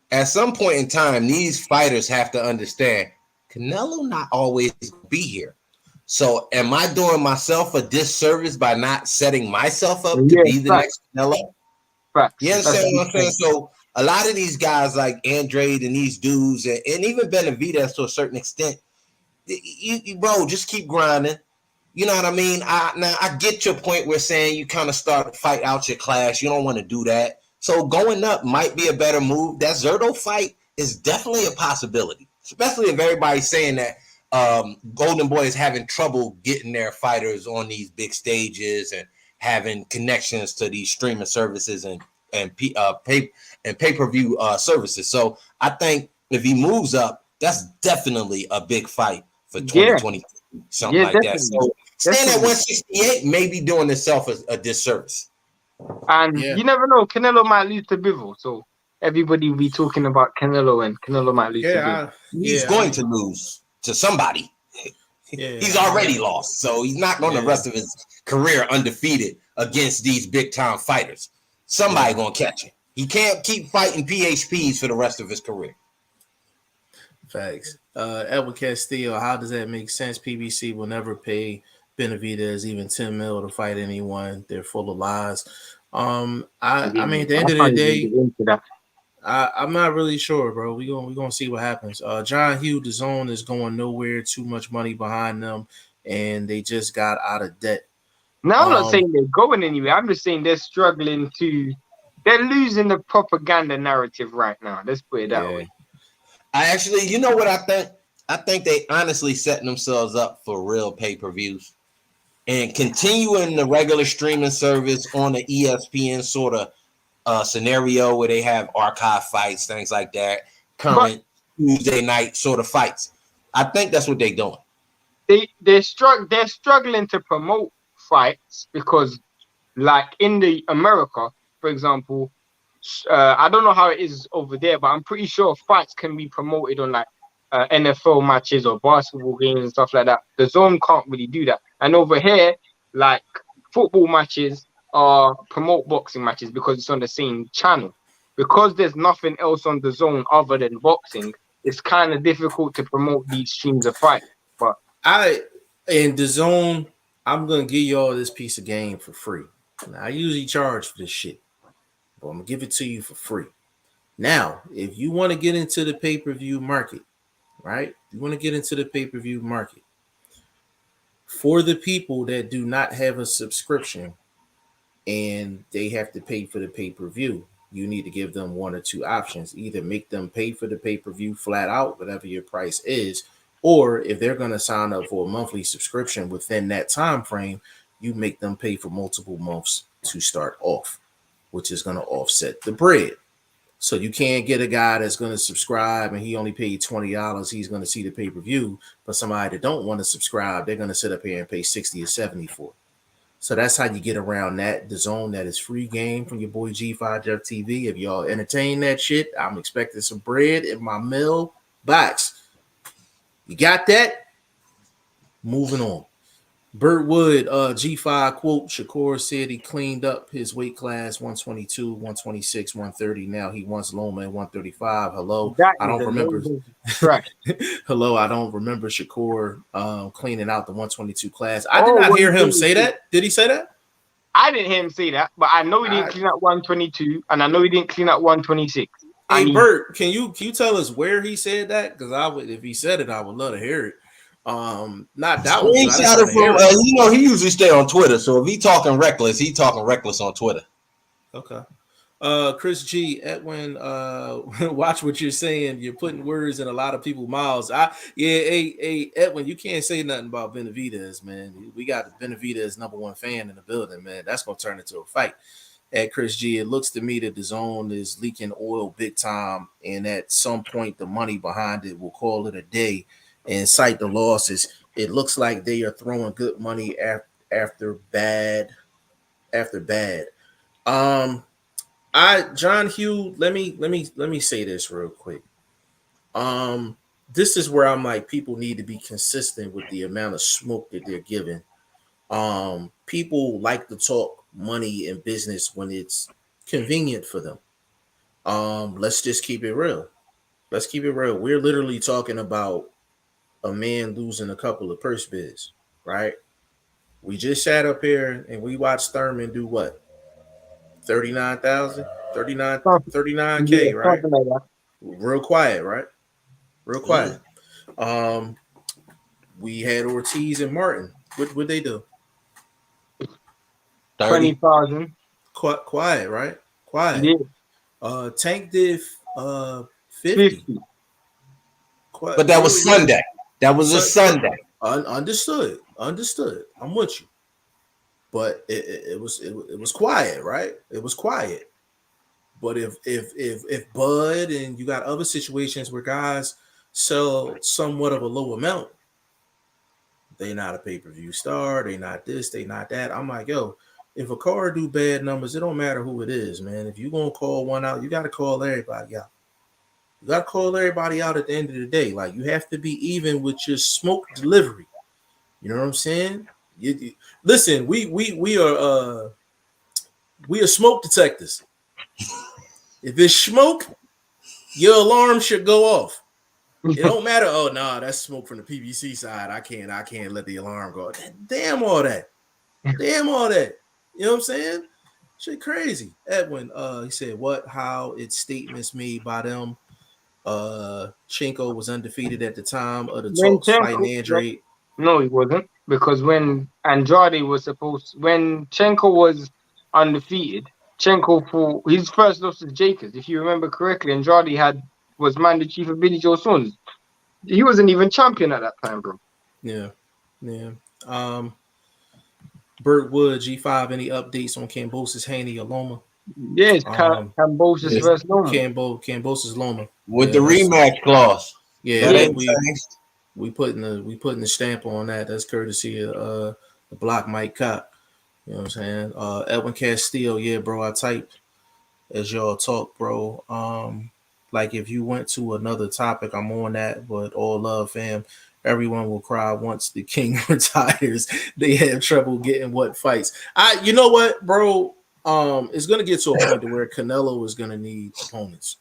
at some point in time, these fighters have to understand Canelo not always be here. So am I doing myself a disservice by not setting myself up to be the next Canelo? Right. You understand what I'm saying? So a lot of these guys like Andrade and these dudes and even Benavidez to a certain extent, you bro, just keep grinding. You know what I mean? I get your point where saying you kind of start to fight out your class. You don't want to do that. So going up might be a better move. That Zerto fight is definitely a possibility, especially if everybody's saying that Golden Boy is having trouble getting their fighters on these big stages and having connections to these streaming services and pay-per-view services. So I think if he moves up, that's definitely a big fight for 2020, something like definitely. that. So staying at 168 may be doing itself a disservice. And you never know, Canelo might lose to Bivol. So everybody will be talking about Canelo and Canelo might lose to Bivol. He's going to lose to somebody. He's already lost. So he's not going the rest of his career undefeated against these big time fighters. Somebody going to catch him. He can't keep fighting PHPs for the rest of his career. Facts. Edwin Castillo, how does that make sense? PBC will never pay Benavidez even 10 mil to fight anyone. They're full of lies. I mean, at the end of the day, I'm not really sure, bro. We're gonna see what happens. John Hugh, DAZN is going nowhere. Too much money behind them, and they just got out of debt. Now, I'm not saying they're going anywhere. I'm just saying they're struggling to. They're losing the propaganda narrative right now. Let's put it that way. I actually, you know what I think? I think they honestly setting themselves up for real pay-per-views and continuing the regular streaming service on the ESPN sort of scenario where they have archive fights, things like that, current Tuesday night sort of fights. I think that's what they're doing. They're struggling to promote fights because, like in the America, for example, I don't know how it is over there, but I'm pretty sure fights can be promoted on like NFL matches or basketball games and stuff like that. The Zone can't really do that. And over here, like football matches promote boxing matches because it's on the same channel. Because there's nothing else on the Zone other than boxing, it's kind of difficult to promote these streams of fight. But in the Zone, I'm gonna give y'all this piece of game for free. Now, I usually charge for this shit, but I'm gonna give it to you for free. Now, if you want to get into the pay-per-view market, right? You want to get into the pay-per-view market. For the people that do not have a subscription and they have to pay for the pay-per-view, you need to give them one or two options. Either make them pay for the pay-per-view flat out, whatever your price is, or if they're going to sign up for a monthly subscription within that time frame, you make them pay for multiple months to start off, which is going to offset the bread. So you can't get a guy that's going to subscribe and he only paid $20. He's going to see the pay-per-view, but somebody that don't want to subscribe, they're going to sit up here and pay 60 or 70 for it. So that's how you get around that. The Zone, that is free game from your boy G5 Jeff TV. If y'all entertain that shit, I'm expecting some bread in my mailbox. You got that? Moving on. Burt Wood, G5 quote, Shakur said he cleaned up his weight class 122, 126, 130. Now he wants Loma at 135. Hello. I don't remember. Right. Hello, I don't remember Shakur cleaning out the 122 class. I did not hear him say that. Did he say that? I didn't hear him say that, but I know he didn't clean up 122, and I know he didn't clean up 126. Hey, Bert, can you tell us where he said that? Because I would, if he said it, I would love to hear it. Not that one. You know, he usually stay on Twitter, so if he talking reckless, he talking reckless on Twitter. Okay. Chris G, Edwin, watch what you're saying. You're putting words in a lot of people's mouths. Hey, Edwin, you can't say nothing about Benavidez, man. We got Benavidez #1 fan in the building, man. That's gonna turn into a fight. At Chris G, it looks to me that the Zone is leaking oil big time, and at some point, the money behind it will call it a day and cite the losses. It looks like they are throwing good money after bad. John Hugh, let me say this real quick. This is where I'm like, people need to be consistent with the amount of smoke that they're giving. People like to talk money and business when it's convenient for them. Let's just keep it real. We're literally talking about a man losing a couple of purse bids, right? We just sat up here and we watched Thurman do what? 39,000, 39K, right? Like real quiet, right? Real quiet. We had Ortiz and Martin. What they do? 20,000. Quiet, right? Quiet. Yeah. Tank did 50. But that was Sunday. That was a Sunday. Understood. I'm with you. But it was quiet, right? It was quiet. But if Bud and you got other situations where guys sell somewhat of a low amount, they not a pay-per-view star, they not this, they not that. I'm like, yo, if a card do bad numbers, it don't matter who it is, man. If you're gonna call one out, you gotta call everybody out. You gotta call everybody out at the end of the day. Like, you have to be even with your smoke delivery. You know what I'm saying? Listen, we are smoke detectors. If it's smoke, your alarm should go off. It don't matter. Oh no, that's smoke from the PVC side. I can't let the alarm go. Damn all that. You know what I'm saying? Shit crazy. Edwin, he said what? How it's statements made by them. Chinko was undefeated at the time of the talks fighting Andre. No, he wasn't. because when when Chenko was undefeated, Chenko for his first loss to Jacobs, if you remember correctly, Andrade was man the chief of Billy Joe Saunders. He wasn't even champion at that time, bro. Yeah. Burt Wood, G5, any updates on Kambosos, Haney, or Loma? Yes, Kambosos versus Loma. Kambosos, Loma. With the rematch clause. Yeah, that we putting the stamp on that. That's courtesy of the Block Mike Cop. You know what I'm saying? Edwin Castile, yeah, bro. I typed as y'all talk, bro. Like if you went to another topic, I'm on that, but all love, fam. Everyone will cry once the king retires. They have trouble getting what fights. You know what, bro? It's gonna get to a point to where Canelo is gonna need opponents.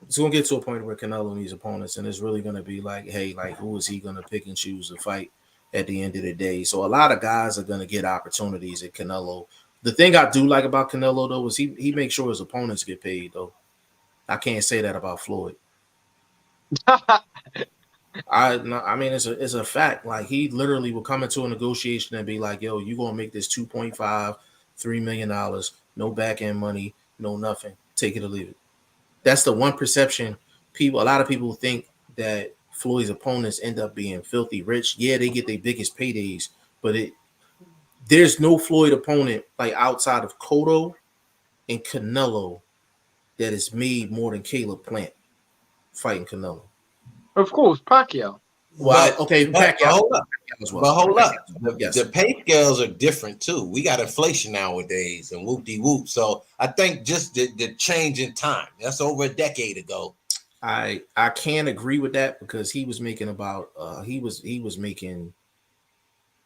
It's gonna get to a point where Canelo needs opponents, and it's really gonna be like, hey, like who is he gonna pick and choose to fight at the end of the day? So a lot of guys are gonna get opportunities at Canelo. The thing I do like about Canelo though is he makes sure his opponents get paid though. I can't say that about Floyd. I mean it's a fact. Like he literally will come into a negotiation and be like, yo, you gonna make this $2.5-3 million, no back end money, no nothing. Take it or leave it. That's the one perception. A lot of people think that Floyd's opponents end up being filthy rich. Yeah, they get their biggest paydays, but there's no Floyd opponent like outside of Cotto and Canelo that has made more than Caleb Plant fighting Canelo. Of course, Pacquiao. Well, Pacquiao. Hold up. The pay scales are different too. We got inflation nowadays and whoop-de-whoop. So I think just the change in time. That's over a decade ago. I can't agree with that because he was making about he was making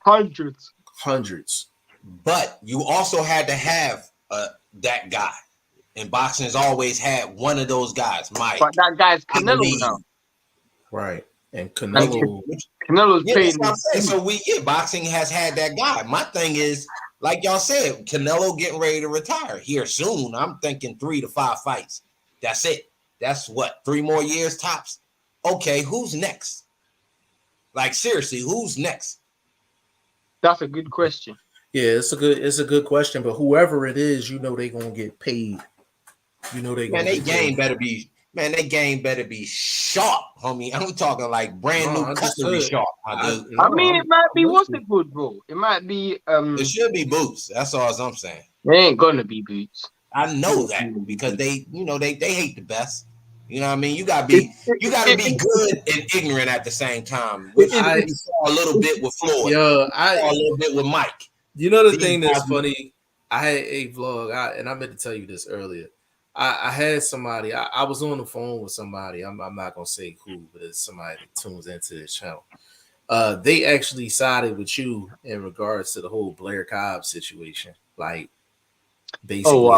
hundreds. But you also had to have that guy. And boxing has always had one of those guys, Mike. But that guy's Canelo now. Right. And Canelo's paid. So boxing has had that guy. My thing is, like y'all said, Canelo getting ready to retire here soon. I'm thinking 3 to 5 fights. That's it. That's what, 3 more years tops? Okay, who's next? Like seriously, who's next? That's a good question. Yeah, it's a good question, but whoever it is, you know they're gonna get paid. You know they gonna their game better be sharp, homie. I'm talking like brand new cutlery sharp. I mean, it might be what's it good, bro? It might be it should be boots. That's all I'm saying. It ain't gonna be boots. I know that because they hate the best. You know what I mean? You gotta be good and ignorant at the same time. Which I saw a little bit with Floyd. I saw a little bit with Mike. You know the thing that's funny? I had a vlog, and I meant to tell you this earlier. I had somebody. I was on the phone with somebody. I'm not gonna say who, but it's somebody that tunes into this channel. They actually sided with you in regards to the whole Blair Cobb situation. Like, basically,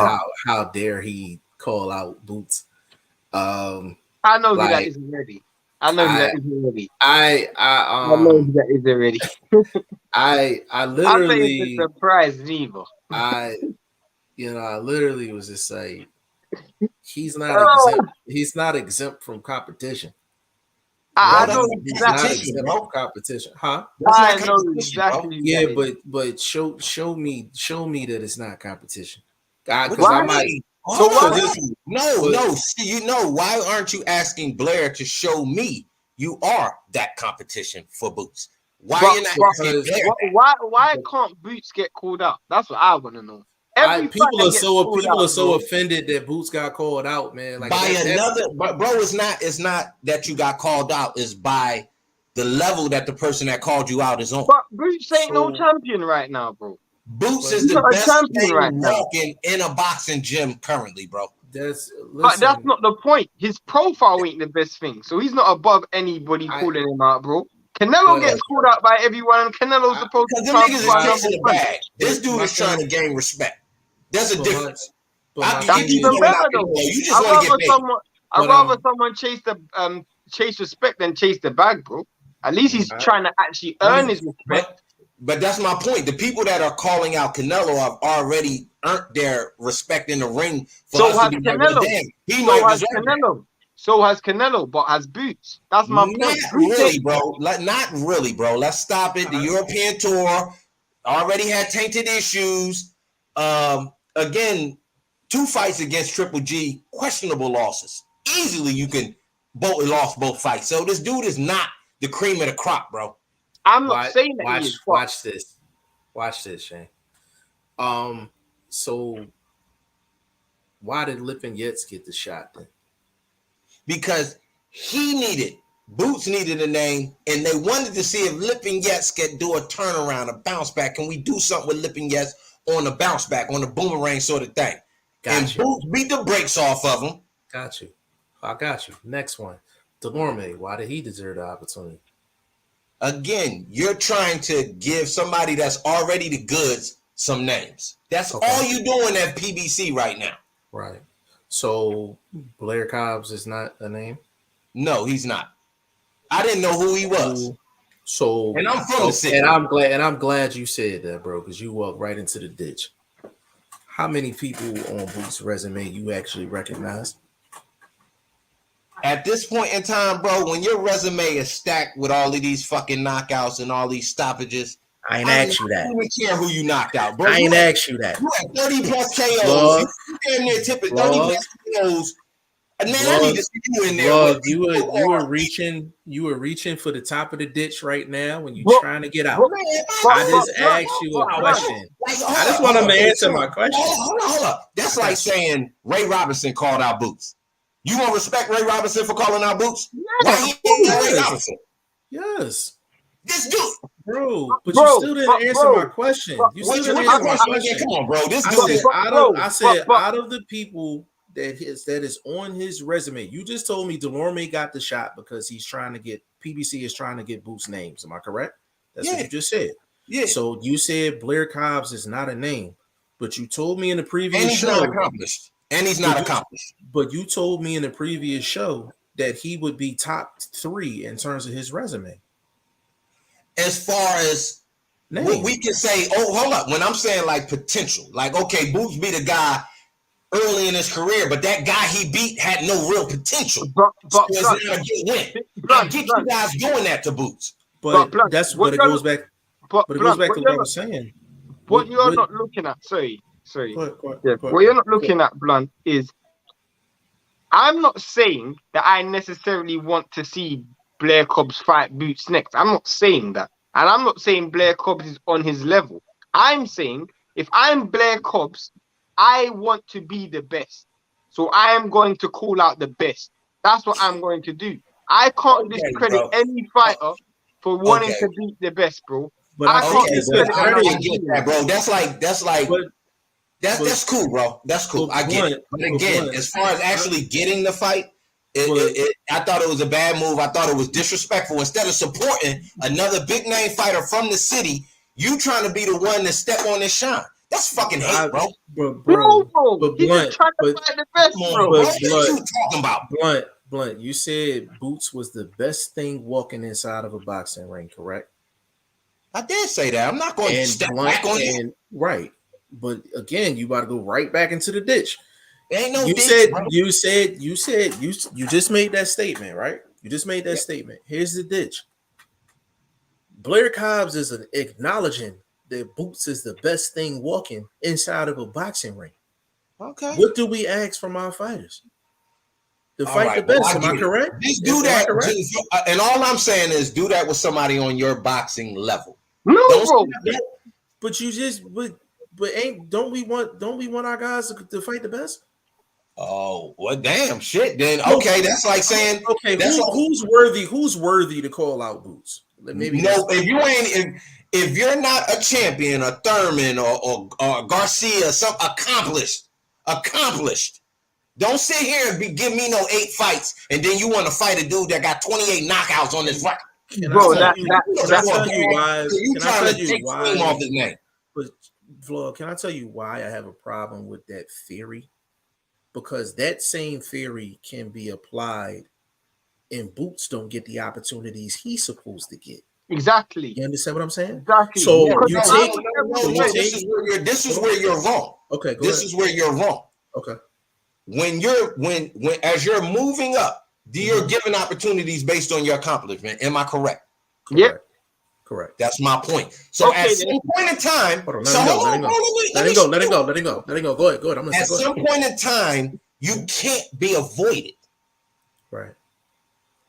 how dare he call out Boots? I know that isn't ready. I know that isn't ready. I know that isn't ready. I literally it's a surprise, neither. I literally was just like, he's not exempt from competition. I know exactly from competition, huh? I know exactly. Yeah, but show me that it's not competition. Because I might. No. See, why aren't you asking Blair to show me you are that competition for Boots? Why can't Boots get called out? That's what I want to know. People are so offended that Boots got called out, man. Like but bro, it's not that you got called out. It's by the level that the person that called you out is on. But Boots ain't no champion right now, bro. Boots is the best champion right walking in a boxing gym currently, bro. But that's not the point. His profile ain't the best thing, so he's not above anybody calling him out, bro. Canelo gets called out by everyone, and Canelo's supposed to. Them niggas is chasing the bag. This dude is trying to gain respect. There's a difference. That's even better though. I'd rather someone chase respect than chase the bag, bro. At least he's trying to actually earn his respect. But that's my point. The people that are calling out Canelo have already earned their respect in the ring. So has Canelo. So has Canelo, but has Boots. That's my point. Not really, bro. Not really, bro. Let's stop it. The European tour already had tainted issues. Again, 2 fights against Triple G, questionable losses. Easily, you can lost both fights. So this dude is not the cream of the crop, bro. I'm not saying that. Watch this. Watch this, Shane. So why did Lipin Yates get the shot then? Because Boots needed a name, and they wanted to see if Lipin Yates could do a turnaround, a bounce back. Can we do something with Lipin Yates on the bounce back, on the boomerang sort of thing? And Boots beat the brakes off of him. Got you. I got you. Next one. Delorme, why did he deserve the opportunity? Again, you're trying to give somebody that's already the goods some names. That's all you doing at PBC right now. Right. So Blair Cobbs is not a name? No, he's not. I didn't know who he was. So and I'm from the city. And I'm glad you said that, bro, because you walked right into the ditch. How many people on Boots' resume you actually recognize? At this point in time, bro, when your resume is stacked with all of these fucking knockouts and all these stoppages, I ain't asked you that. I don't even care who you knocked out, bro. I ain't asked you that. You had 30 plus KOs. You damn near tipping 30 plus KOs. And then I need to see you in there. You were reaching for the top of the ditch right now when you're trying to get out. I just asked you a question. I just want him to answer my question. Hold on. That's like saying Ray Robinson called out Boots. You gonna respect Ray Robinson for calling out Boots? Yes. Ray Robinson? Yes. This dude, bro, but you still didn't answer my question. You still didn't answer my question. Come on, bro. This dude. I said out of the people that is on his resume, you just told me Delorme got the shot because PBC is trying to get Boots names. Am I correct? That's what you just said. Yeah. So you said Blair Cobbs is not a name, but you told me in the previous show. And he's not accomplished. But you told me in the previous show that he would be top 3 in terms of his resume. As far as what we can say, hold up. When I'm saying like potential, like, okay, Boots beat a guy early in his career, but that guy he beat had no real potential. But I get you guys doing that to Boots. But it goes back to what I was saying. What you're not looking at, sorry. What you're not looking at, Blunt, is I'm not saying that I necessarily want to see Blair Cobbs fight Boots next. I'm not saying that. And I'm not saying Blair Cobbs is on his level. I'm saying if I'm Blair Cobbs, I want to be the best. So I am going to call out the best. That's what I'm going to do. I can't discredit any fighter for wanting to beat the best, bro. But I get that, bro. That's cool, bro. That's cool. I get it. But again, as far as actually getting the fight, I thought it was a bad move. I thought it was disrespectful. Instead of supporting another big name fighter from the city, you trying to be the one to step on his shine. That's fucking hate, bro. But he's trying to fight the best, bro. What you talking about? Blunt, you said Boots was the best thing walking inside of a boxing ring, correct? I did say that. I'm not going to step back on it. Right. But again, you about to go right back into the ditch. Ain't no you ditch, said you just made that statement, right? You just made that statement. Here's the ditch. Blair Cobbs is acknowledging that Boots is the best thing walking inside of a boxing ring. Okay. What do we ask from our fighters? To fight the best. Am I correct? Just do that. And all I'm saying is do that with somebody on your boxing level. No, but you just don't we want our guys to fight the best? Oh, well, damn shit. Then okay, that's like saying who's worthy to call out Boots? Maybe if you're not a champion, a Thurman or Garcia, some accomplished. Don't sit here and give me no 8 fights and then you want to fight a dude that got 28 knockouts on his record. Bro, can I tell you why I have a problem with that theory? Because that same theory can be applied and Boots don't get the opportunities he's supposed to get. Exactly. You understand what I'm saying? Exactly. So this is where you're wrong. Okay, this is where you're wrong. Okay. When as you're moving up You're given opportunities based on your accomplishment. Am I correct? Yep. Correct. That's my point. So at some point in time, let him go. Go ahead. At some point in time, you can't be avoided. Right.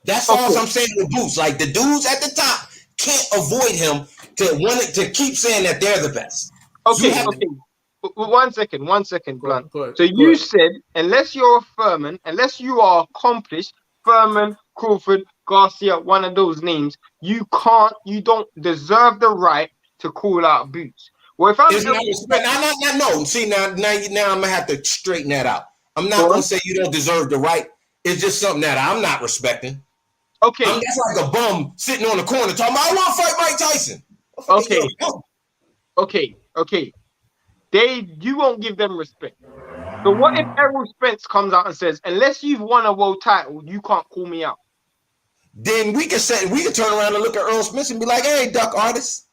That's all I'm saying with Boots. Like the dudes at the top can't avoid him to keep saying that they're the best. Okay. 1 second, Blunt. So you said unless you're Furman, unless you are accomplished, Furman, Crawford, Garcia, one of those names, you don't deserve the right to call out Boots. Well, if I'm no. See now I'm gonna have to straighten that out. I'm not gonna say you don't deserve the right. It's just something that I'm not respecting. Okay. That's like a bum sitting on the corner talking about I want to fight Mike Tyson. Okay. You won't give them respect. So what if Errol Spence comes out and says, unless you've won a world title, you can't call me out? Then we can turn around and look at Earl Spence and be like, hey, duck artist.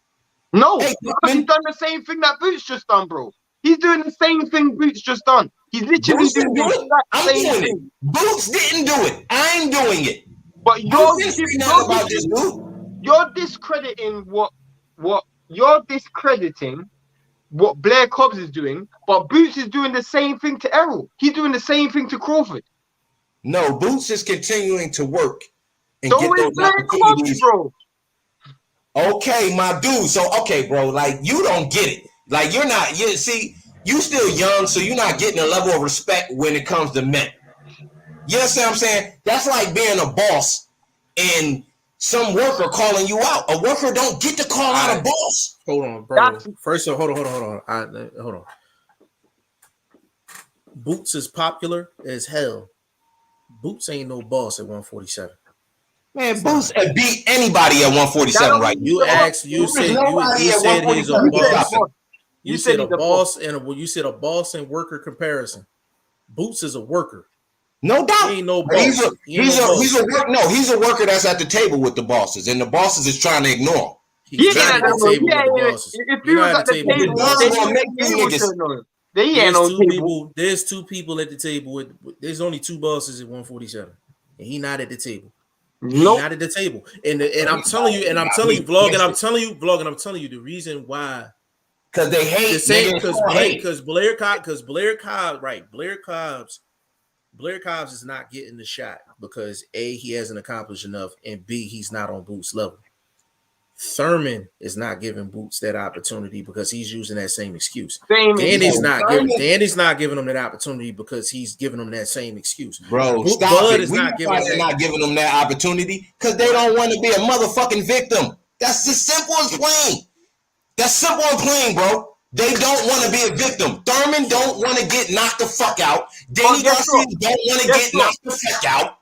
No, because he's done the same thing that Boots just done, bro. He's doing the same thing Boots just done. He's literally doing the same thing. Boots didn't do it. I ain't doing it. But you're discrediting what Blair Cobbs is doing, but Boots is doing the same thing to Errol. He's doing the same thing to Crawford. No, Boots is continuing to work and so get those Blair Cobbs, bro. Okay, my dude. So bro, like you don't get it. Like you're not. You still young, so you're not getting a level of respect when it comes to men. You understand what I'm saying? That's like being a boss and some worker calling you out. A worker don't get to call out a boss. Hold on, bro. First of all, hold on. Hold on. Boots is popular as hell. Boots ain't no boss at 147. Man, Boots beat anybody at 147 right now. You said he's a boss. You said a boss and worker comparison. Boots is a worker. No doubt. He ain't no boss. He's a worker that's at the table with the bosses, and the bosses is trying to ignore him. He's not at the table with the bosses. If he was at the table, there's two people at the table. There's only two bosses at 147, and he not at the table. Nope. Not at the table. And I'm telling you, vlog, and I'm telling you, the reason why. Because they hate. Because Blair Cobbs is not getting the shot because A, he hasn't accomplished enough, and B, he's not on Boots' level. Thurman is not giving Boots that opportunity because he's using that same excuse. Danny's not giving him that opportunity because he's giving him that same excuse. Bro, stop it. Not giving them that opportunity because they don't want to be a motherfucking victim. That's just simple as plain. That's simple and plain, bro. They don't want to be a victim. Thurman don't want to get knocked the fuck out. Danny Garcia don't want to get knocked the fuck out.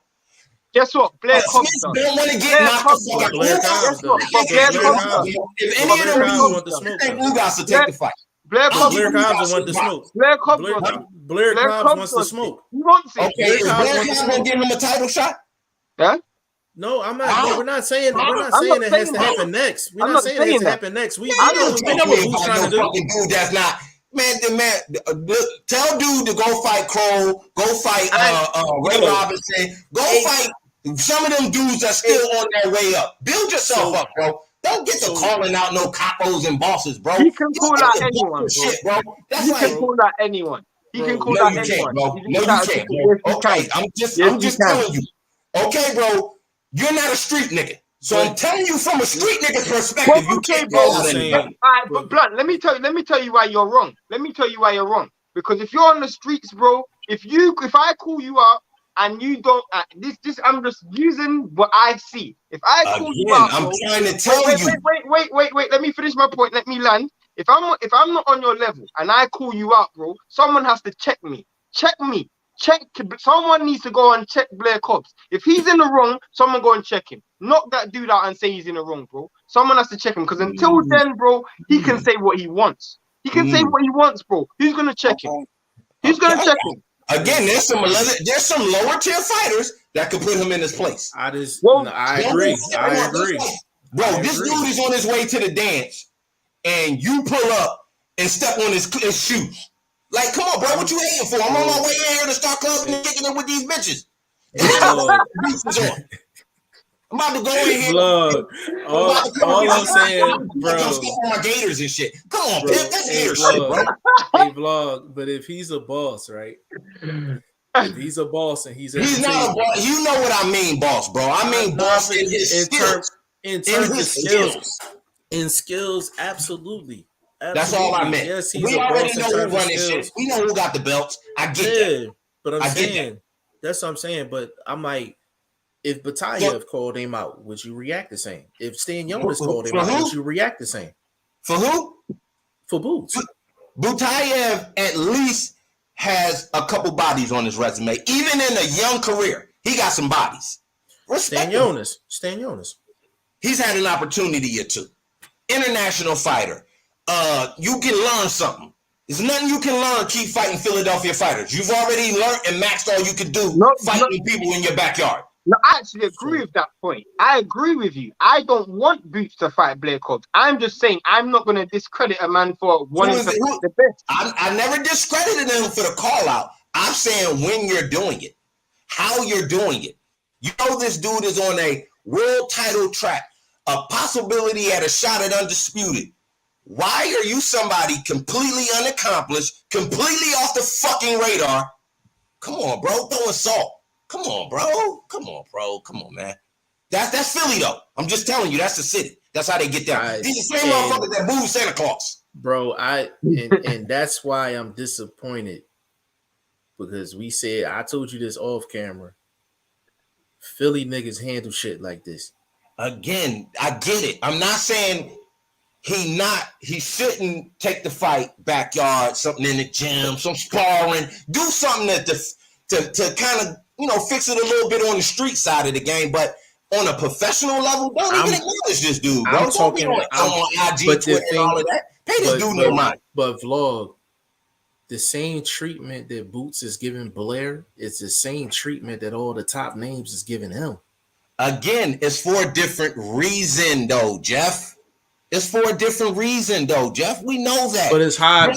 Guess what? Blair Cobbs don't want to get knocked the fuck out. If any of them want to smoke, who got to take the fight? Blair Cobbs want to smoke. Blair Cobbs wants to smoke. He wants it. Okay, is Blair Cobbs gonna give him a title shot? Yeah. No, I'm not. We're not saying it has to happen next. We're not saying it has to happen next. We know what Boots trying to do. Dude, that's not. Man, tell dude to go fight Cole, go fight Ray Robinson, go fight some of them dudes that's still on their way up. Build yourself up, bro. Don't get to calling out no capos and bosses, bro. He can call out anyone, bro. He can call out anyone. He can call out anyone. No, you can't, bro. Okay, I'm just telling you. Okay, bro, you're not a street nigga. So I'm telling you from a street nigga's perspective, you can't call out anyone. But Blunt, let me tell you why you're wrong. Because if you're on the streets, bro, if I call you out and you don't, I'm just using what I see. If I call you out, I'm trying to tell you. Wait. Let me finish my point. Let me land. If I'm not on your level and I call you out, bro, someone has to check me. Someone needs to go and check Blair Cobbs. If he's in the wrong, someone go and check him. Knock that dude out and say he's in the wrong, bro. Someone has to check him because until then, bro, he can say what he wants. He can say what he wants, bro. Who's gonna check him? Who's gonna check him? Again, there's some lower tier fighters that could put him in his place. I agree. Bro, this dude is on his way to the dance, and you pull up and step on his shoes. Like, come on, bro, what you hating for? I'm on my way in here to start clubbing and kicking it with these bitches. I'm about to go in here. Vlog. All I'm saying, bro. Step on my gators and shit. Come on, Bro, Pimp. That's hey, hater shit, bro. Hey, Vlog. But if he's a boss, right? If he's a boss and he's not a boss. You know what I mean, boss, bro. I mean boss in his skills. In terms of skills. In skills, absolutely. That's all I meant. Yes, he's we a already boss know who run this shit. We know who got the belts. I get that. But I'm saying, that's what I'm saying. But I'm like, if Batayev called him out, would you react the same? If Stan Jonas called him out, would you react the same? For who? For Boots. Batayev at least has a couple bodies on his resume. Even in a young career, he got some bodies. Stan Jonas. He's had an opportunity or two. International fighter. You can learn something. There's nothing you can learn. Keep fighting Philadelphia fighters. You've already learned and maxed all you can do fighting people in your backyard. No, I actually agree with that point. I agree with you. I don't want Boots to fight Blair Cobbs. I'm just saying I'm not going to discredit a man for wanting to fight the best. I never discredited him for the call out. I'm saying when you're doing it, how you're doing it. You know this dude is on a world title track, a possibility at a shot at undisputed. Why are you somebody completely unaccomplished, completely off the fucking radar? Come on, bro, throwing salt. Come on, bro. Come on, man. That's Philly, though. I'm just telling you, that's the city. That's how they get down. These the same motherfuckers that boo Santa Claus. Bro, and that's why I'm disappointed. Because I told you this off camera. Philly niggas handle shit like this. Again, I get it. I'm not saying he shouldn't take the fight backyard, something in the gym, some sparring, do something to kind of, fix it a little bit on the street side of the game, but on a professional level, don't even acknowledge this dude, bro. Don't be on IG, Twitter, and all of that. Pay this dude no mind. But Vlog, the same treatment that Boots is giving Blair is the same treatment that all the top names is giving him. Again, it's for a different reason, though, Jeff. It's for a different reason, though, Jeff. We know that. But it's hard.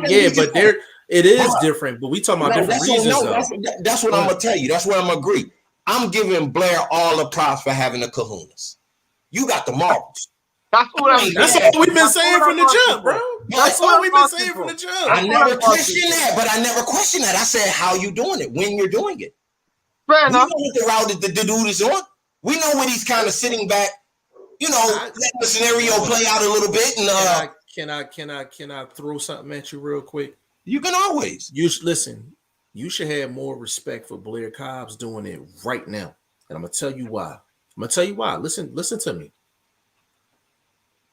Yeah, but it is different. But we talking about different reasons. That's what I'm gonna tell you. That's what I'm gonna agree. I'm giving Blair all the props for having the kahunas. You got the marbles. That's what we've been saying from the jump, bro. That's what we've been saying from the jump. I never questioned that, I said how you doing it, when you're doing it. Fair enough. We know what the route that the dude is on. We know when he's kind of sitting back, letting the scenario play out a little bit. And can I throw something at you real quick? You can always. Listen. You should have more respect for Blair Cobbs doing it right now, and I'm gonna tell you why. Listen to me.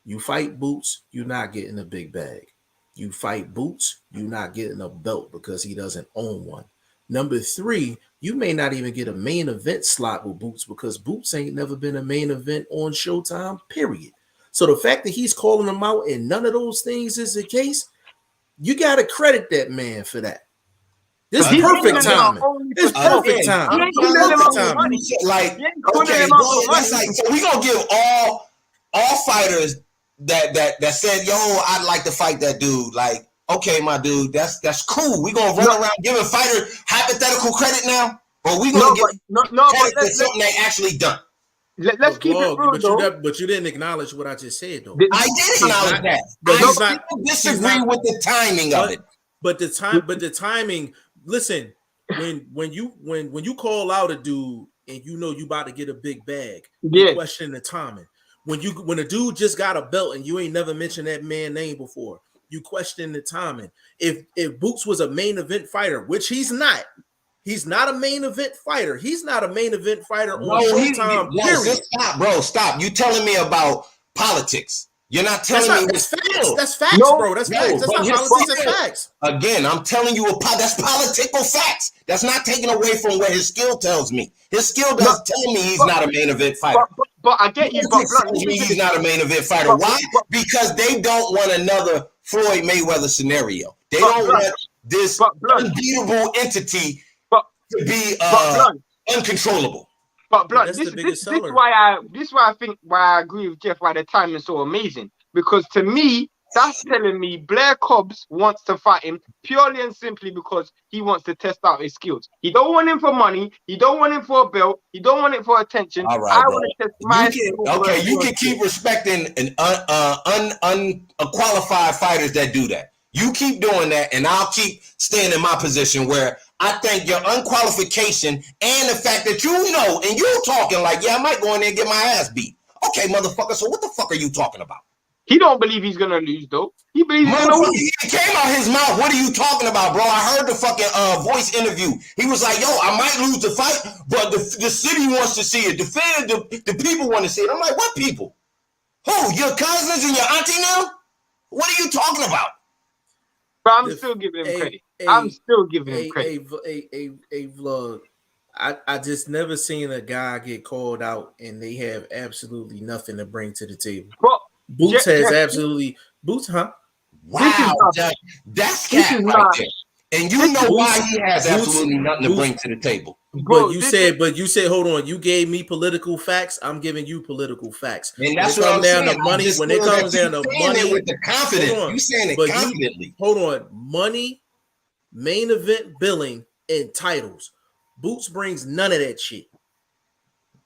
You fight Boots, you're not getting a big bag. You fight Boots, you're not getting a belt because he doesn't own one. Number 3, you may not even get a main event slot with Boots because Boots ain't never been a main event on Showtime, period. So the fact that he's calling him out and none of those things is the case, you got to credit that man for that. This is perfect timing. It's perfect timing. Like, okay, that's like, so we gonna give all fighters that said, yo, I'd like to fight that dude. Like, okay, my dude, that's cool. We gonna run around giving fighters hypothetical credit now, or we gonna give credit for something they actually done. Let's keep it real, but you didn't acknowledge what I just said, though. I did acknowledge that. I disagree with the timing of it. But the timing. Listen, when you call out a dude and you about to get a big bag, you question the timing. When a dude just got a belt and you ain't never mentioned that man's name before, you question the timing. If Boots was a main event fighter, which he's not a main event fighter. He's not a main event fighter on Showtime. Stop. You telling me about politics. You're not telling me that's facts. That's facts, bro. That's facts. That's not politics. That's facts. Again, I'm telling you that's political facts. That's not taken away from what his skill tells me. His skill does tell me he's not a main event fighter. But I get you. He's not a main event fighter. Why? Because they don't want another Floyd Mayweather scenario. They don't want this unbeatable entity to be uncontrollable. But Blunt, this is why I agree with Jeff why the timing is so amazing. Because to me, That's telling me Blair Cobbs wants to fight him purely and simply because he wants to test out his skills. He don't want him for money. He don't want him for a belt. He don't want it for attention. All right, I bro. want to test my skills. Okay, you can keep respecting unqualified fighters that do that. You keep doing that, and I'll keep staying in my position where I think your unqualification and the fact that you know and you're talking like, yeah, I might go in there and get my ass beat. Okay, motherfucker. So what the fuck are you talking about? He don't believe he's gonna lose though. He believes he's gonna win. It came out his mouth. What are you talking about, bro? I heard the fucking voice interview. He was like, yo, I might lose the fight, but the city wants to see it. The people want to see it. I'm like, what people? Who? Your cousins and your auntie now? What are you talking about? But I'm still giving him credit. I'm still giving him credit. A vlog. I just never seen a guy get called out and they have absolutely nothing to bring to the table. But Boots has absolutely Boots, huh? Wow, that's cat right there. And you know why he has absolutely nothing to bring to the table. But you said, hold on. You gave me political facts. I'm giving you political facts. And that's what I'm saying. When it comes down to money, with the confidence, you saying it confidently. Hold on, money, main event billing, and titles. Boots brings none of that shit.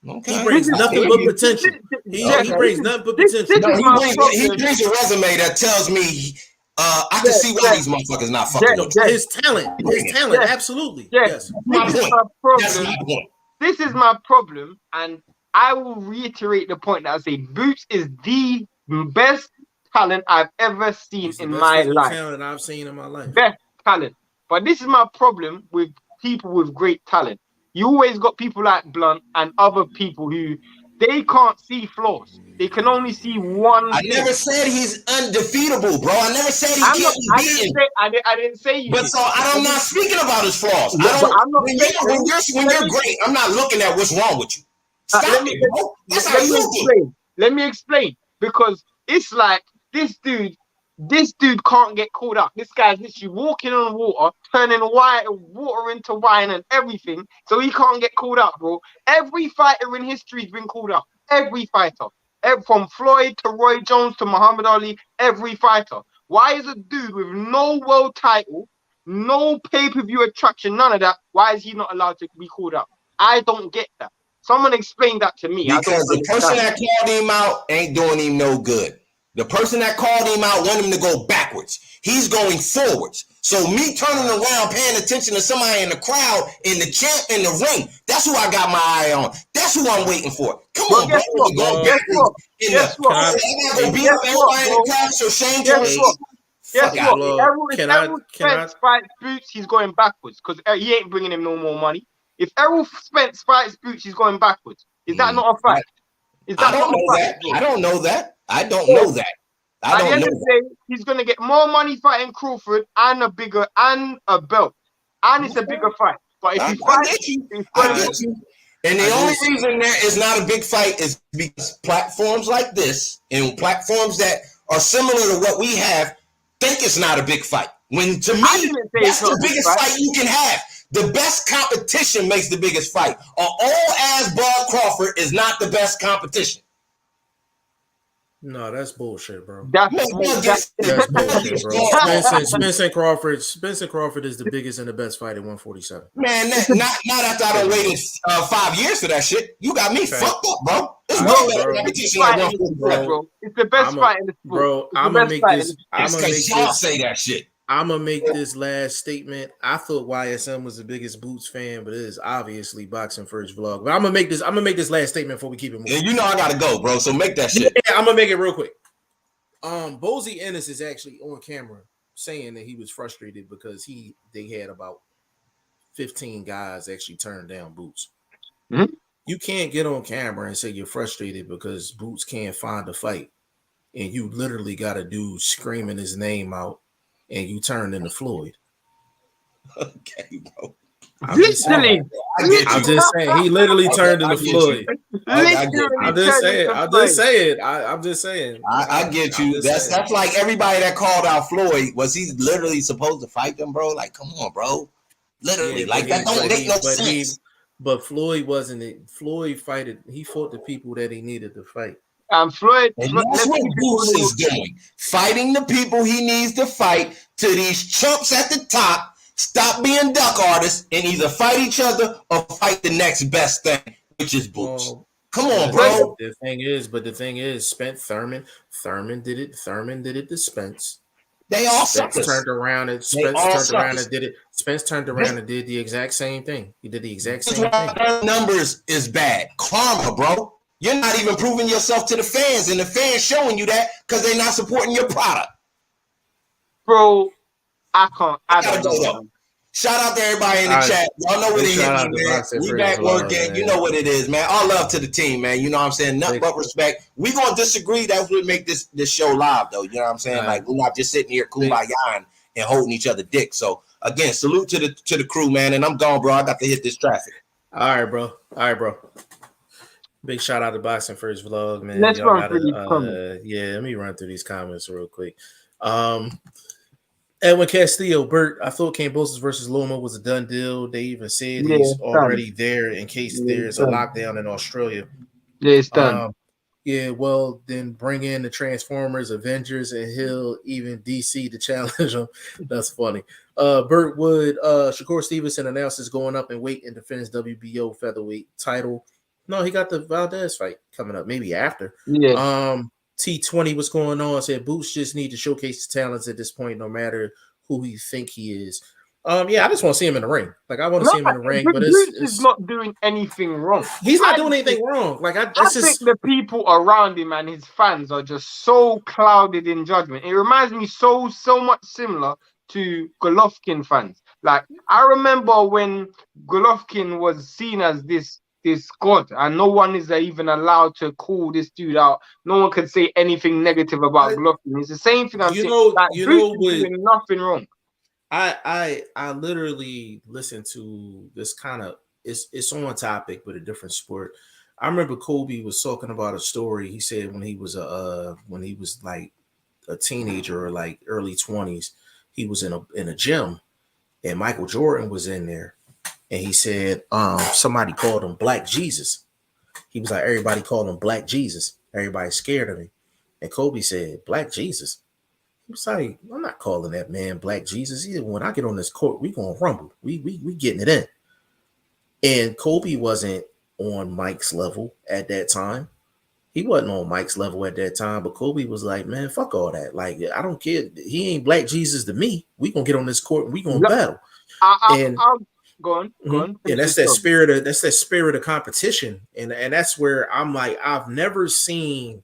Okay. He brings nothing but potential. He brings nothing but potential. He brings a resume that tells me I can see why these motherfuckers not fucking with his talent. Absolutely. Yes. This is my problem, and I will reiterate the point that I say Boots is the best talent I've ever seen in my life. Talent I've seen in my life. Best talent. But this is my problem with people with great talent. You always got people like Blunt and other people who they can't see flaws. They can only see one. I never said he's undefeatable, bro. I never said he can't be beaten. I didn't say you. But so I'm not speaking about his flaws. When you're great, I'm not looking at what's wrong with you. Stop it, bro. That's how you do. Let me explain. Because it's like this dude can't get caught up. This guy's literally walking on water, turning water into wine and everything, so he can't get caught up, bro. Every fighter in history has been caught up. Every fighter. From Floyd to Roy Jones to Muhammad Ali, every fighter. Why is a dude with no world title, no pay-per-view attraction, none of that, why is he not allowed to be called up? I don't get that. Someone explain that to me. Because the person that called him out ain't doing him no good. The person that called him out wanted him to go backwards. He's going forwards. So me turning around, paying attention to somebody in the crowd, in the champ, in the ring, that's who I got my eye on. That's who I'm waiting for. Come on, bro. Guess what? If Errol Spence fights Boots, he's going backwards because he ain't bringing him no more money. If Errol Spence fights Boots, he's going backwards. Is that not a fact? I don't know that. I don't know that. At the end of the day, he's gonna get more money fighting Crawford and a belt, and it's a bigger fight. But if he fights, and the only reason there is not a big fight is because platforms like this and platforms that are similar to what we have think it's not a big fight. When to me, that's the biggest fight you can have. The best competition makes the biggest fight. An old-ass Bud Crawford is not the best competition. No, that's bullshit, bro. That's bullshit, bro. Spencer Crawford is the biggest and the best fight at 147. Man, not after I done waited 5 years for that shit. You got me fucked up, bro. It's better competition at 147, bro. It's the best fight in the sport. Bro, I'm gonna make this. Y'all say that shit. I'm gonna make this last statement. I thought YSM was the biggest Boots fan, but it is obviously Boxing First Vlog. But I'm gonna make this last statement before we keep it moving. And you know I gotta go, bro. So make that shit. Yeah, I'm gonna make it real quick. Bozy Ennis is actually on camera saying that he was frustrated because they had about 15 guys actually turn down Boots. Mm-hmm. You can't get on camera and say you're frustrated because Boots can't find a fight, and you literally got a dude screaming his name out. And you turned into Floyd. Okay, bro. I'm just saying. He literally turned into Floyd. I'm just saying. I get you. That's like everybody that called out Floyd. Was he literally supposed to fight them, bro? Like, come on, bro. Literally, that don't make no sense. But Floyd wasn't it. Floyd he fought the people that he needed to fight. Floyd, And Floyd, that's let's what keep it Boots real. is doing. Fighting the people he needs to fight to these chumps at the top. Stop being duck artists and either fight each other or fight the next best thing, which is Boots. Come on, bro. The thing is, Thurman did it. Thurman did it to Spence. They all Spence suckers. turned around and did it. Spence turned around and did the exact same thing. He did the exact same thing. Numbers is bad. Karma, bro. You're not even proving yourself to the fans, and the fans showing you that because they're not supporting your product. Bro, I don't know. Shout out to everybody in the chat. Y'all know what it is, man. We back working. You know what it is, man. All love to the team, man. You know what I'm saying? Nothing but respect. We gonna disagree. That's what make this show live, though. You know what I'm saying? Like, we're not just sitting here kumbaya and holding each other dick. So again, salute to the crew, man. And I'm gone, bro. I got to hit this traffic. All right, bro. Big shout out to Boxing First Vlog, man. Let's run through these comments. Yeah, let me run through these comments real quick. Edwin Castillo, Bert, I thought Kambosos versus Loma was a done deal. They even said he's already there in case there's a lockdown in Australia. Yeah, it's done. Yeah, well, then bring in the Transformers, Avengers, and he'll even DC to challenge him. That's funny. Bert Wood, Shakur Stevenson announces going up in weight and defends WBO featherweight title. No, he got the Valdez fight coming up, maybe after. Yeah. T20, what's going on? Said Boots just need to showcase his talents at this point, no matter who he think he is. Yeah, I just want to see him in the ring. Like, I want to see him in the ring, but it's not doing anything wrong. He's not doing anything wrong. Like, I think the people around him and his fans are just so clouded in judgment. It reminds me so much similar to Golovkin fans. Like, I remember when Golovkin was seen as this god, and no one is even allowed to call this dude out. No one can say anything negative about Golovkin. It's the same thing I'm saying. Like, doing nothing wrong. I literally listened to this kind of it's on topic but a different sport. I remember Kobe was talking about a story. He said when he was like a teenager or like early 20s, he was in a gym and Michael Jordan was in there. And he said, somebody called him Black Jesus. He was like, everybody called him Black Jesus. Everybody's scared of him. And Kobe said, Black Jesus? He was like, I'm not calling that man Black Jesus. Either when I get on this court, we gonna rumble. We getting it in. And Kobe wasn't on Mike's level at that time. He wasn't on Mike's level at that time, but Kobe was like, man, fuck all that. Like, I don't care. He ain't Black Jesus to me. We gonna get on this court and we gonna battle. Go on. Yeah, that's that spirit of competition, and that's where I'm like, I've never seen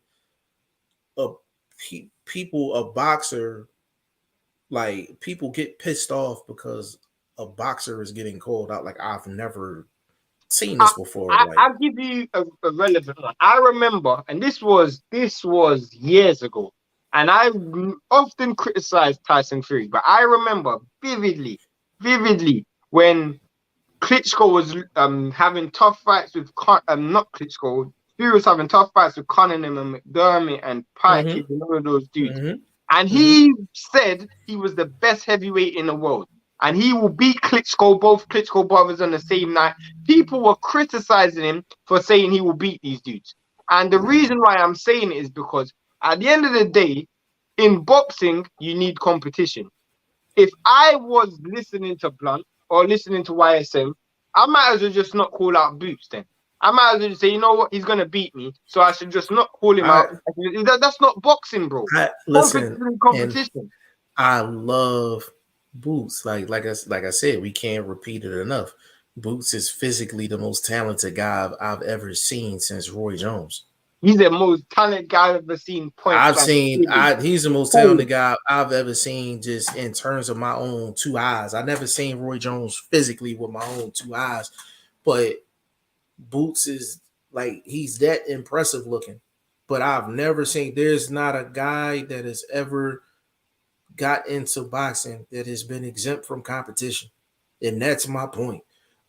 a boxer, like, people get pissed off because a boxer is getting called out. Like, I've never seen this before. I'll give you a relevant one. I remember, and this was years ago, and I often criticized Tyson Fury, but I remember vividly when Klitschko was having tough fights with not Klitschko. Fury was having tough fights with Cunningham and McDermott and Pike and all of those dudes. And he said he was the best heavyweight in the world. And he will beat Klitschko, both Klitschko brothers on the same night. People were criticizing him for saying he will beat these dudes. And the reason why I'm saying it is because at the end of the day, in boxing, you need competition. If I was listening to Blunt or listening to YSM, I might as well just not call out Boots then. I might as well just say, you know what, he's going to beat me, so I should just not call him out. That's not boxing, bro. Competition. I love Boots. Like I said, we can't repeat it enough. Boots is physically the most talented guy I've ever seen since Roy Jones. He's the most talented guy I've ever seen. He's the most talented guy I've ever seen, just in terms of my own two eyes. I never seen Roy Jones physically with my own two eyes, but Boots is like, he's that impressive looking. But I've never seen, there's not a guy that has ever got into boxing that has been exempt from competition. And that's my point.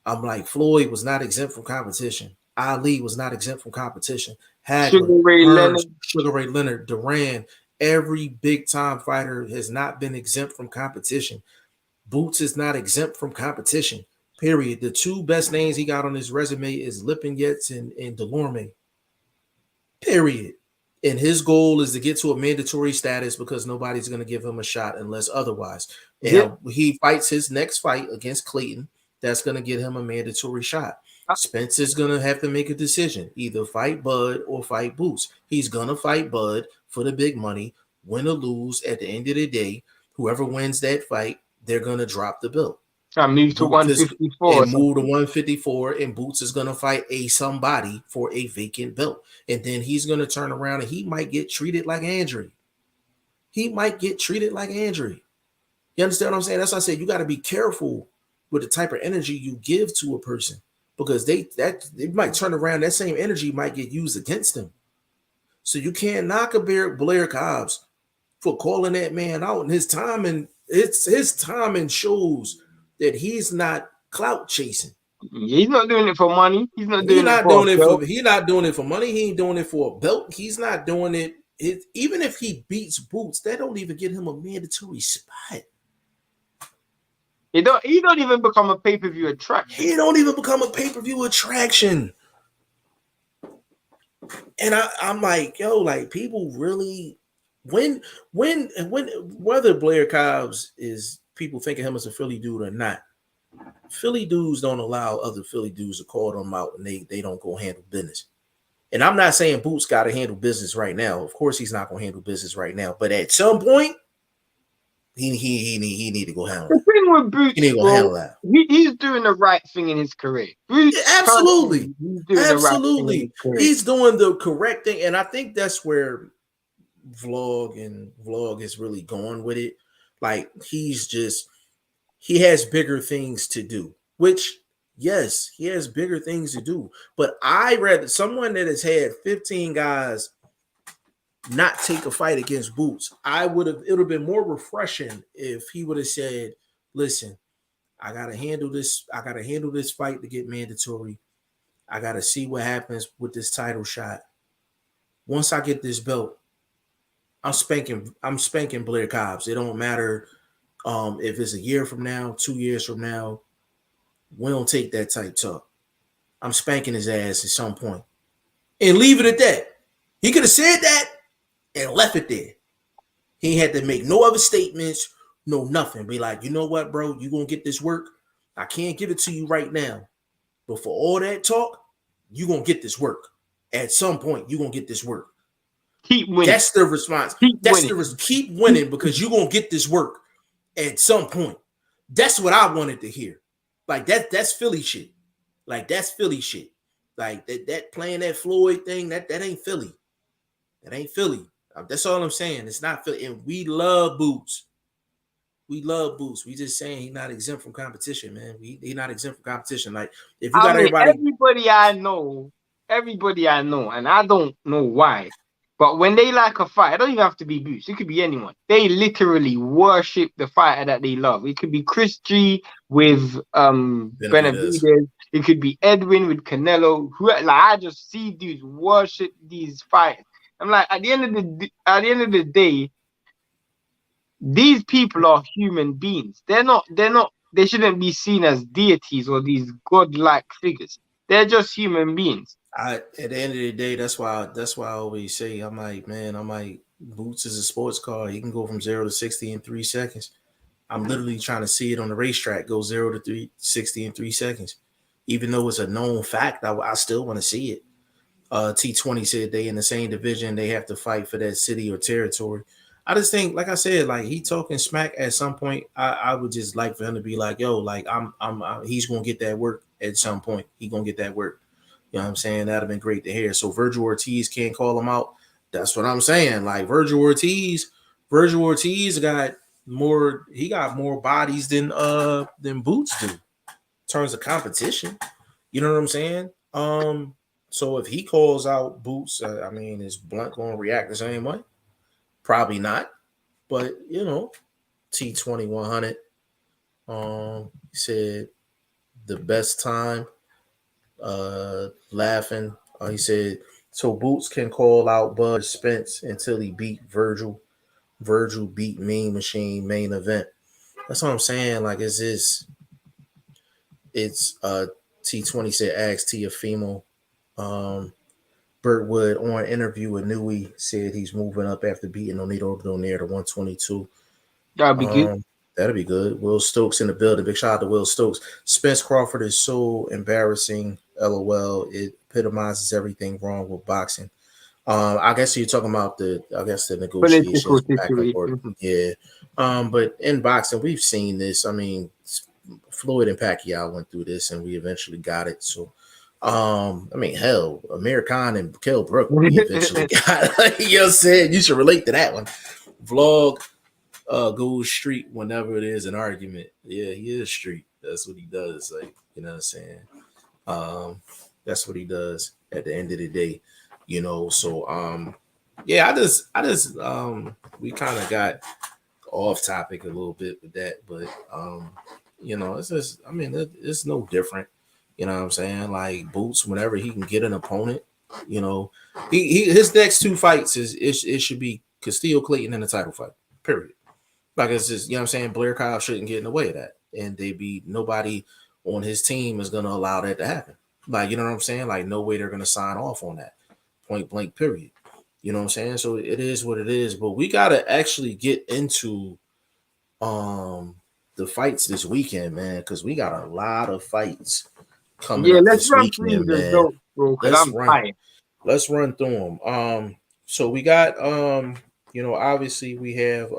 I'm like, Floyd was not exempt from competition. Ali was not exempt from competition. Hagler, Sugar Ray Leonard, Duran, every big time fighter has not been exempt from competition. Boots is not exempt from competition. Period. The two best names he got on his resume is Lipinets and Delorme. Period. And his goal is to get to a mandatory status because nobody's going to give him a shot unless otherwise. And he fights his next fight against Clayton. That's going to get him a mandatory shot. Spence is going to have to make a decision, either fight Bud or fight Boots. He's going to fight Bud for the big money, win or lose. At the end of the day, whoever wins that fight, they're going to drop the belt. And move to 154. And move to 154, and Boots is going to fight somebody for a vacant belt. And then he's going to turn around and he might get treated like Andre. You understand what I'm saying? That's why I said you got to be careful with the type of energy you give to a person, because they might turn around. That same energy might get used against them. So you can't knock a Blair Cobbs for calling that man out, and his timing shows that he's not clout chasing. He's not doing it for money. He's not doing it for money. He ain't doing it for a belt. He's not doing it. Even if he beats Boots, that don't even get him a mandatory spot. He don't even become a pay-per-view attraction. And I'm like, yo, like people really when whether Blair Cobbs is people think of him as a Philly dude or not, Philly dudes don't allow other Philly dudes to call them out, and they don't go handle business. And I'm not saying Boots got to handle business right now. Of course, he's not going to handle business right now. But at some point, he need to go handle it. The thing with Boots, he need to go handle that. He's doing the right thing in his career. Boots, absolutely. Right, he's doing the correct thing. And I think that's where Vlog is really going with it. Like, he has bigger things to do, which, yes, he has bigger things to do. But I read someone that has had 15 guys not take a fight against Boots. It would have been more refreshing if he would have said, listen, I gotta handle this fight to get mandatory. I gotta see what happens with this title shot. Once I get this belt, I'm spanking Blair Cobbs. It don't matter if it's a year from now, 2 years from now. We don't take that type talk. I'm spanking his ass at some point. And leave it at that. He could have said that and left it there. He had to make no other statements, no nothing. Be like, you know what, bro? You gonna get this work? I can't give it to you right now. But for all that talk, you gonna get this work. At some point, you gonna get this work. Keep winning. That's the response. Keep winning because you're gonna get this work at some point. That's what I wanted to hear. Like that's Philly shit. Like that's Philly shit. Like that playing that Floyd thing, that ain't Philly. That ain't Philly. That's all I'm saying. It's not Philly. And we love Boots. We just saying he's not exempt from competition, man. He's not exempt from competition. Like if you got everybody I know, and I don't know why. But when they like a fight, it don't even have to be Boots. It could be anyone. They literally worship the fighter that they love. It could be Chris G with Benavidez. It could be Edwin with Canelo. I just see dudes worship these fighters. I'm like, at the end of the day, these people are human beings. They shouldn't be seen as deities or these godlike figures. They're just human beings. At the end of the day, that's why I always say, I'm like, Boots is a sports car. He can go from 0 to 60 in 3 seconds. I'm literally trying to see it on the racetrack go 0 to 60 in 3 seconds. Even though it's a known fact, I still want to see it. T20 said they in the same division. They have to fight for that city or territory. I just think, like I said, like he talking smack at some point. I would just like for him to be like, yo, like he's gonna get that work at some point. He gonna get that work. You know what I'm saying? That'd have been great to hear. So Virgil Ortiz can't call him out. That's what I'm saying. Like Virgil Ortiz got more bodies than Boots do in terms of competition. You know what I'm saying? So if he calls out Boots, is Blunt going to react the same way? Probably not. But, T20 100 said the best time laughing. He said, so Boots can call out Bud Spence until he beat Virgil. Virgil beat Mean Machine main event. That's what I'm saying. Like, it's T20 said, ask Tiafimo. Burt Wood on interview with Newey said he's moving up after beating Onito Donaire to 122. That'd be good. That'll be good. Will Stokes in the building. Big shout out to Will Stokes. Spence Crawford is so embarrassing. LOL. It epitomizes everything wrong with boxing. I guess you're talking about the negotiations back and forth. Yeah. But in boxing, we've seen this. I mean, Floyd and Pacquiao went through this, and we eventually got it. So, I mean, hell, Amir Khan and Kell Brook, we eventually got it. You know what I'm saying? You should relate to that one. Vlog goes street whenever it is an argument. Yeah, he is street. That's what he does. Like, you know what I'm saying? That's what he does at the end of the day. You know, so yeah, I just we kind of got off topic a little bit with that, but you know, it's just, I mean, it's no different. You know what I'm saying? Like Boots, whenever he can get an opponent, you know, his next two fights it should be Castillo Clayton in a title fight. Period. Like it's just, you know what I'm saying? Blair Kyle shouldn't get in the way of that, and nobody on his team is gonna allow that to happen. Like, you know what I'm saying? Like, no way they're gonna sign off on that. Point blank, period. You know what I'm saying? So it is what it is. But we gotta actually get into the fights this weekend, man, because we got a lot of fights coming up this weekend, man. Let's run through them. So we got you know, obviously we have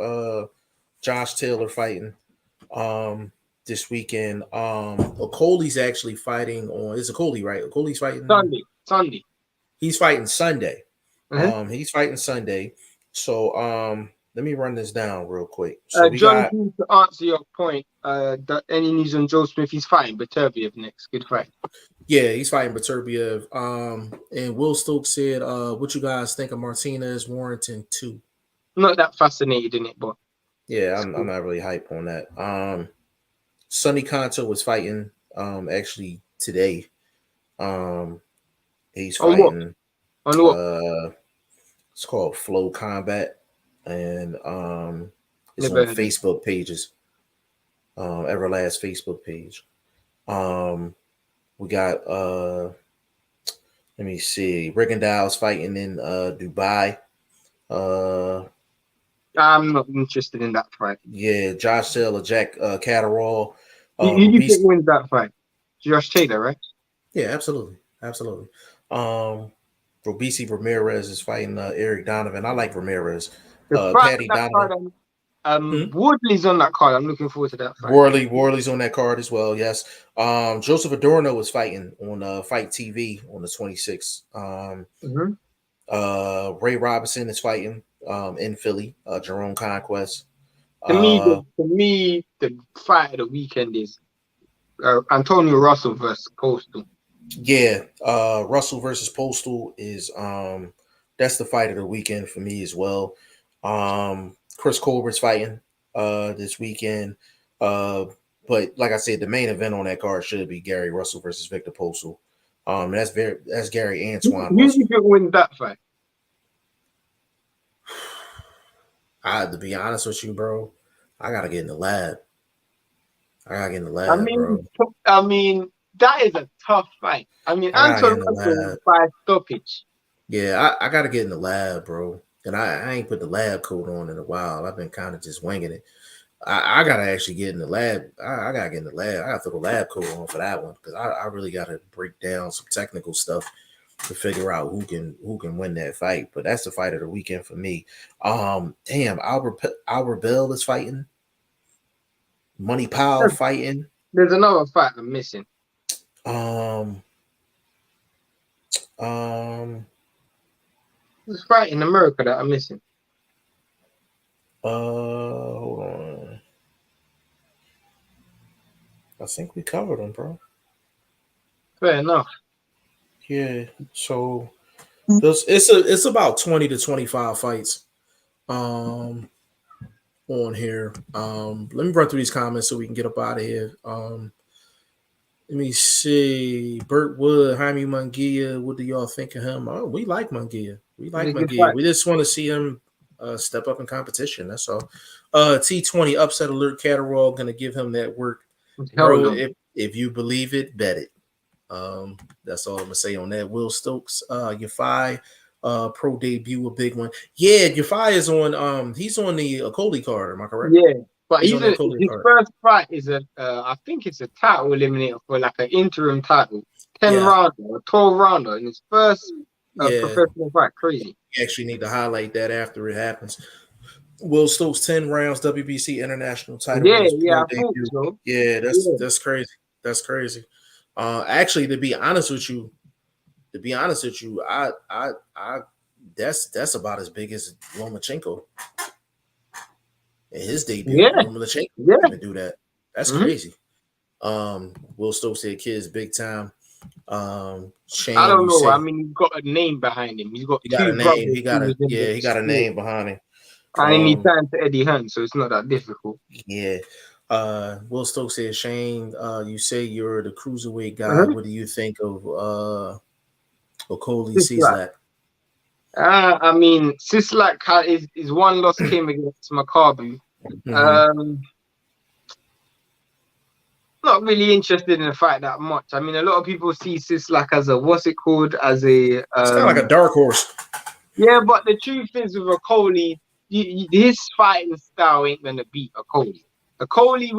Josh Taylor fighting this weekend. Okole's actually fighting on, it's Okole, right? Okole's fighting Sunday. He's fighting Sunday. He's fighting Sunday. So let me run this down real quick. So John, to answer your point, any news on Joe Smith? He's fighting Beterbiev next. Good fight. Yeah, he's fighting Beterbiev. And Will Stokes said, what you guys think of Martinez Warrington 2? Not that fascinated in it, but yeah, I'm not really hype on that. Sonny Conto was fighting actually today. He's fighting on what? It's called Flow Combat, and it's on Facebook pages. Everlast Facebook page. We got let me see, Rigondeaux's fighting in Dubai. I'm not interested in that fight. Yeah, Josh Taylor, Jack Catterall. Who do you think wins that fight? Josh Taylor, right? Yeah, absolutely. Robisi Ramirez is fighting Eric Donovan. I like Ramirez. Patty Donovan. Woodley's on that card. I'm looking forward to that fight. Worley's on that card as well. Yes. Joseph Adorno is fighting on Fight TV on the 26th. Ray Robinson is fighting in Philly. Jerome Conquest. To me, the fight of the weekend is Antonio Russell versus Postal. Yeah, Russell versus Postal is that's the fight of the weekend for me as well. Chris Colbert's fighting this weekend. But like I said, the main event on that card should be Gary Russell versus Victor Postal. That's Gary Antoine. Who do you think wins that fight? To be honest with you, bro, I gotta get in the lab. I mean, that is a tough fight. I mean, Anton Russell by stoppage. Yeah, I gotta get in the lab, bro. And I ain't put the lab coat on in a while. I've been kind of just winging it. I gotta actually get in the lab. I gotta get in the lab. I gotta throw the lab coat on for that one because I really gotta break down some technical stuff to figure out who can win that fight. But that's the fight of the weekend for me. Damn, Albert Bell is fighting. Money Powell fighting. There's another fight I'm missing. There's a fight in America that I'm missing. Hold on. I think we covered them, bro. Fair enough. Yeah. So it's about 20 to 25 fights on here. Let me run through these comments so we can get up out of here. Let me see. Burt Wood, Jaime Munguia. What do y'all think of him? Oh, we like Munguia. We just want to see him step up in competition. That's all. T20 upset alert. Catterall gonna give him that work. Bro, if you believe it, bet it. That's all I'm gonna say on that. Will Stokes, Yafai, pro debut, a big one. Yeah, Yafai is on. He's on the Coley card. Am I correct? Yeah, but He's on that Coley his card. first fight is I think it's a title eliminator for like an interim title, 10 rounder, or 12 rounder in his first professional fight. Crazy. You actually need to highlight that after it happens. Will Stokes 10 rounds WBC international title. Yeah, I thought so. Yeah, that's crazy. That's crazy. Actually, to be honest with you, I that's about as big as Lomachenko in his debut. Yeah. Lomachenko didn't even do that. That's crazy. Will Stokes said kids big time. Shane, I don't know. I mean, he's got a name behind him. He got a name. He got a name behind him. And he signed to Eddie Hearn, so it's not that difficult. Yeah. Will Stokes said, Shane, you say you're the cruiserweight guy. What do you think of Okolie Sislak? I mean, Sislak his one loss came against Maccabi. Not really interested in the fight that much. I mean, a lot of people see Sislak as as a it's kind of like a dark horse. Yeah, but the truth is with Okolie, his fighting style ain't gonna beat Okolie. Okolie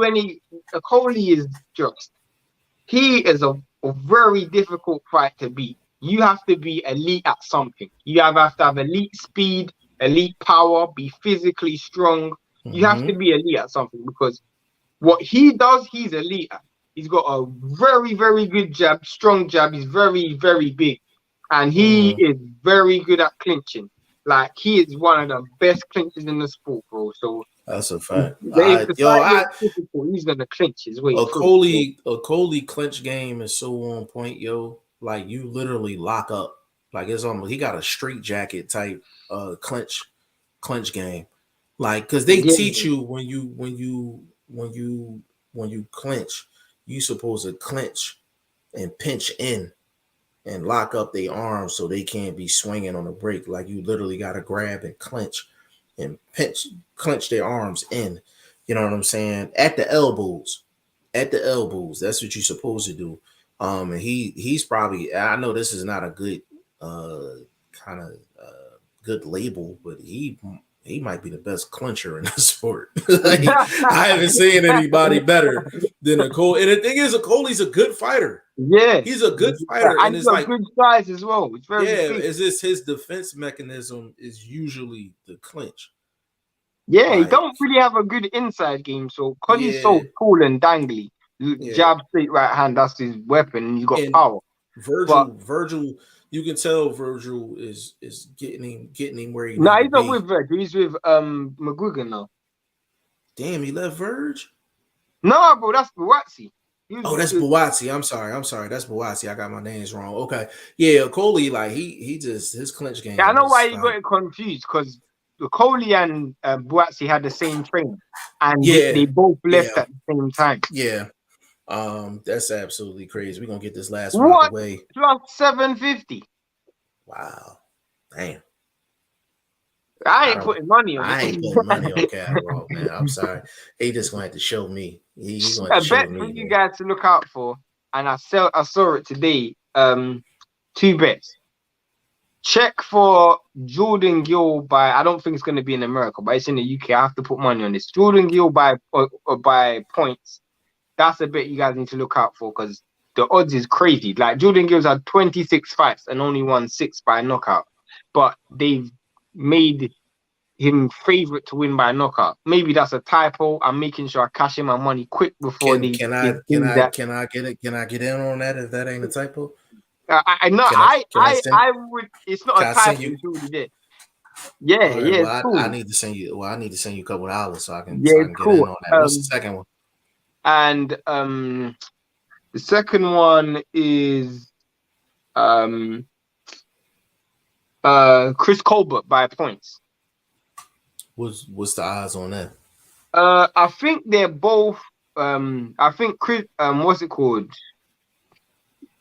is just, he is a very difficult fight to beat. You have to be elite at something. You have to have elite speed, elite power, be physically strong. You have to be elite at something, because what he does, he's elite at. He's got a very, very good jab, strong jab. He's very, very big. And he is very good at clinching. Like, he is one of the best clinchers in the sport, bro. So that's a fact. He's gonna clinch his way. Okolie clinch game is so on point, yo. Like, you literally lock up. Like, it's almost, he got a straight jacket type clinch game. Like, because they teach you when you clinch, you supposed to clinch and pinch in and lock up their arms so they can't be swinging on the break. Like, you literally got to grab and clinch and clench their arms in. You know what I'm saying? At the elbows. That's what you're supposed to do. And he's probably, I know this is not a good good label, but he might be the best clincher in the sport. Like, I haven't seen anybody better than Okolie. And the thing is, Okolie's a good fighter. Yeah, he's a good fighter, and it's like good size as well. It's very big. Is this his defense mechanism is usually the clinch. Yeah, like, he don't really have a good inside game, so because he's so tall and dangly, jab, straight right hand, that's his weapon, and he's got power. Virgil, you can tell Virgil is getting him where he. No, he's not with Virgil. He's with McGuigan now. Damn, he left Verge? No, bro, that's Buatsi. That's Buatsi. I'm sorry. That's Buatsi. I got my names wrong. Okay. Yeah, Okolie, like he just, his clinch game. Yeah, I know why you got it confused, because Okolie and Buatsi had the same trainer, and they both left at the same time. Yeah. That's absolutely crazy. We're gonna get this last one out of the way. Plus 750. Wow. Damn. I ain't putting money on it. I ain't putting money on Catwalk, man. I'm sorry. He just gonna have to show me. He's gonna have to show me, for you guys to look out for, and I saw it today. 2 bets. Check for Jordan Gill by, I don't think it's gonna be in America, but it's in the UK. I have to put money on this. Jordan Gill by points. That's a bet you guys need to look out for, because the odds is crazy. Like, Jordan Gill's had 26 fights and only won 6 by knockout, but they've made him favorite to win by knockout. Maybe that's a typo. I'm making sure I cash in my money quick before Can I get it? Can I get in on that if that ain't a typo? I would. It's not a typo. It's already there. Yeah, right, well, cool. I need to send you. Well, I need to send you a couple of dollars so I can. Yeah, so I can cool. Get in on that. What's the second one? And the second one is Chris Colbert by points. What's the odds on that? I think they're both. I think Chris. What's it called?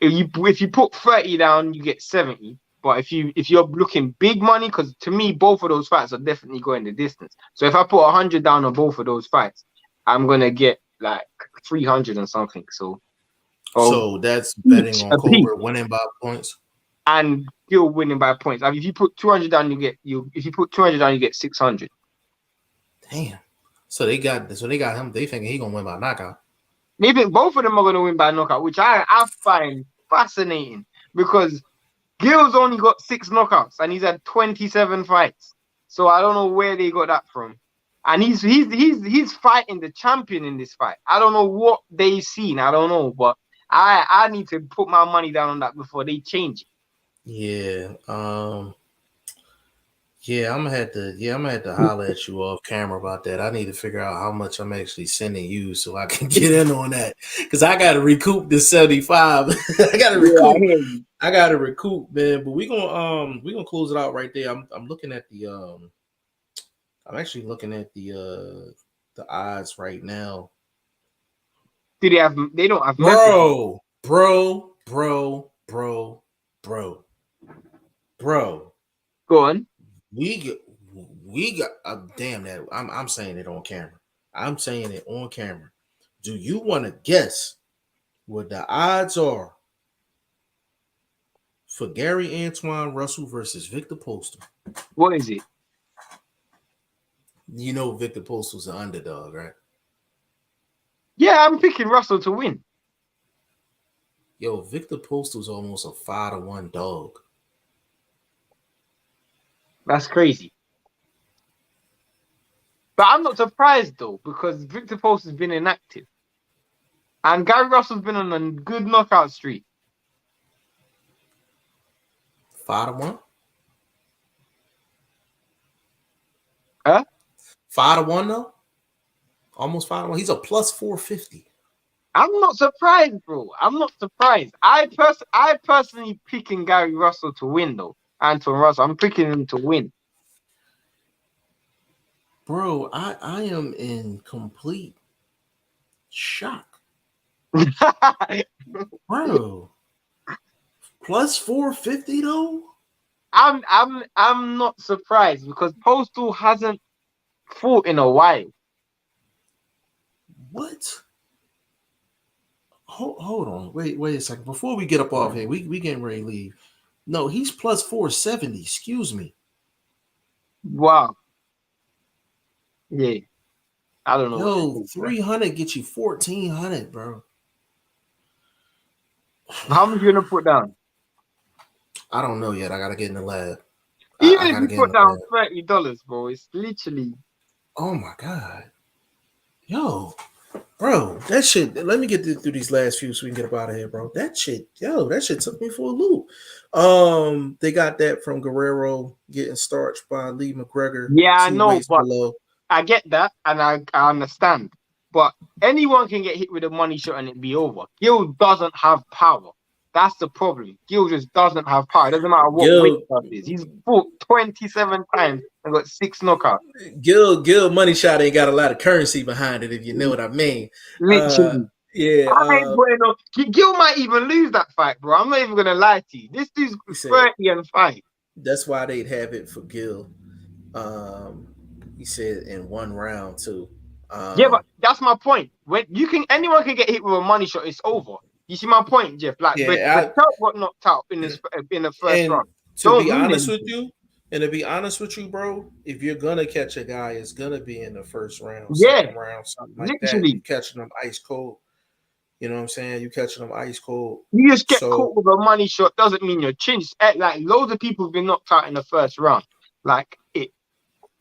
If you put 30 down, you get 70. But if you're looking big money, because to me both of those fights are definitely going the distance. So if I put 100 down on both of those fights, I'm gonna get like 300 and something. So Oh, So that's betting each on a piece, Colbert winning by points. and Gil winning by points. I mean, if you put 200 down, if you put 200 down, you get 600. Damn. So they got him. They thinking he gonna win by knockout. Maybe both of them are going to win by knockout, which I find fascinating because Gil's only got 6 knockouts and he's had 27 fights. So I don't know where they got that from. And he's fighting the champion in this fight. I don't know what they've seen. I don't know, but I need to put my money down on that before they change it. Yeah. I'm gonna have to holler at you off camera about that. I need to figure out how much I'm actually sending you so I can get in on that. Because I gotta recoup the 75. I gotta recoup. Yeah, I hear you. I gotta recoup, man. But we gonna close it out right there. I'm looking at the I'm actually looking at the odds right now. Do they have? They don't have Bro. Go on. We got damn that. I'm saying it on camera. I'm saying it on camera. Do you want to guess what the odds are for Gary Antoine Russell versus Victor Postal? What is it? You know Victor Postal's an underdog, right? Yeah, I'm picking Russell to win. Yo, Victor Postal's almost a 5-1 dog. That's crazy. But I'm not surprised though, because Victor Post has been inactive. And Gary Russell's been on a good knockout streak. 5-1? Huh? 5-1 though? Almost 5-1. He's a plus 450. I'm not surprised, bro. I'm not surprised. I personally picking Gary Russell to win though. Anton Russell. I'm picking him to win. Bro, I am in complete shock. Bro. Plus 450 though? I'm not surprised because Postal hasn't fought in a while. What? Hold on. Wait a second. Before we get up off here, we getting ready to leave. No, he's plus 470. Excuse me. Wow. Yeah. I don't know. Yo, 300 get you 1,400, bro. How much you gonna put down? I don't know yet. I gotta get in the lab. Even if you put down $30, bro, it's literally. Oh my god. Yo, bro, that shit. Let me get through these last few so we can get up out of here, bro. That shit took me for a loop. They got that from Guerrero getting starched by Lee McGregor. Yeah, I know, but below. I get that and I understand. But anyone can get hit with a money shot and it be over. Gil doesn't have power. That's the problem. Gil just doesn't have power. It doesn't matter what weight class is. He's fought 27 times and got 6 knockouts. Gil money shot ain't got a lot of currency behind it, if you know what I mean. Literally. Yeah. Gil might even lose that fight, bro. I'm not even gonna lie to you. This dude's 30 and 5. That's why they'd have it for Gil. He said in 1 round too. Yeah, but that's my point. When anyone can get hit with a money shot, it's over. You see my point, Jeff? Like, but Trout got knocked out in the first round. To be honest with you, bro, if you're gonna catch a guy, it's gonna be in the first round, second round, something like that. You catching them ice cold. You know what I'm saying? You catching them ice cold. You just get caught with a money shot doesn't mean you're chinched. Like loads of people have been knocked out in the first round. Like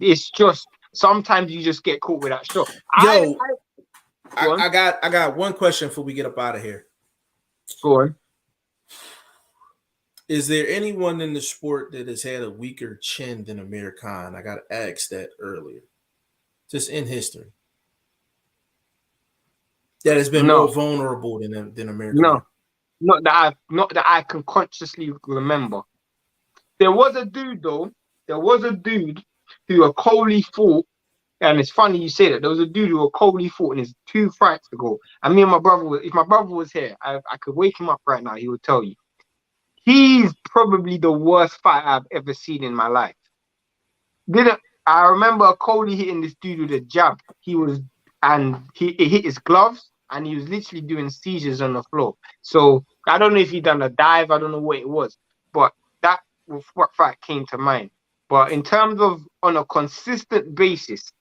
it's just sometimes you just get caught with that shot. Yo, I got one question before we get up out of here. Go on. Is there anyone in the sport that has had a weaker chin than Amir Khan? I got asked that earlier. Just in history. That has been more vulnerable than Amir Khan. No. Not that I can consciously remember. There was a dude though. There was a dude who Coley fought. And it's funny you say that. There was a dude who Coley fought in his 2 fights ago. And me and my brother, if my brother was here, I could wake him up right now. He would tell you. He's probably the worst fight I've ever seen in my life. I remember Coley hitting this dude with a jab. He hit his gloves and he was literally doing seizures on the floor. So I don't know if he done a dive. I don't know what it was, but that was what fight came to mind. But in terms of on a consistent basis,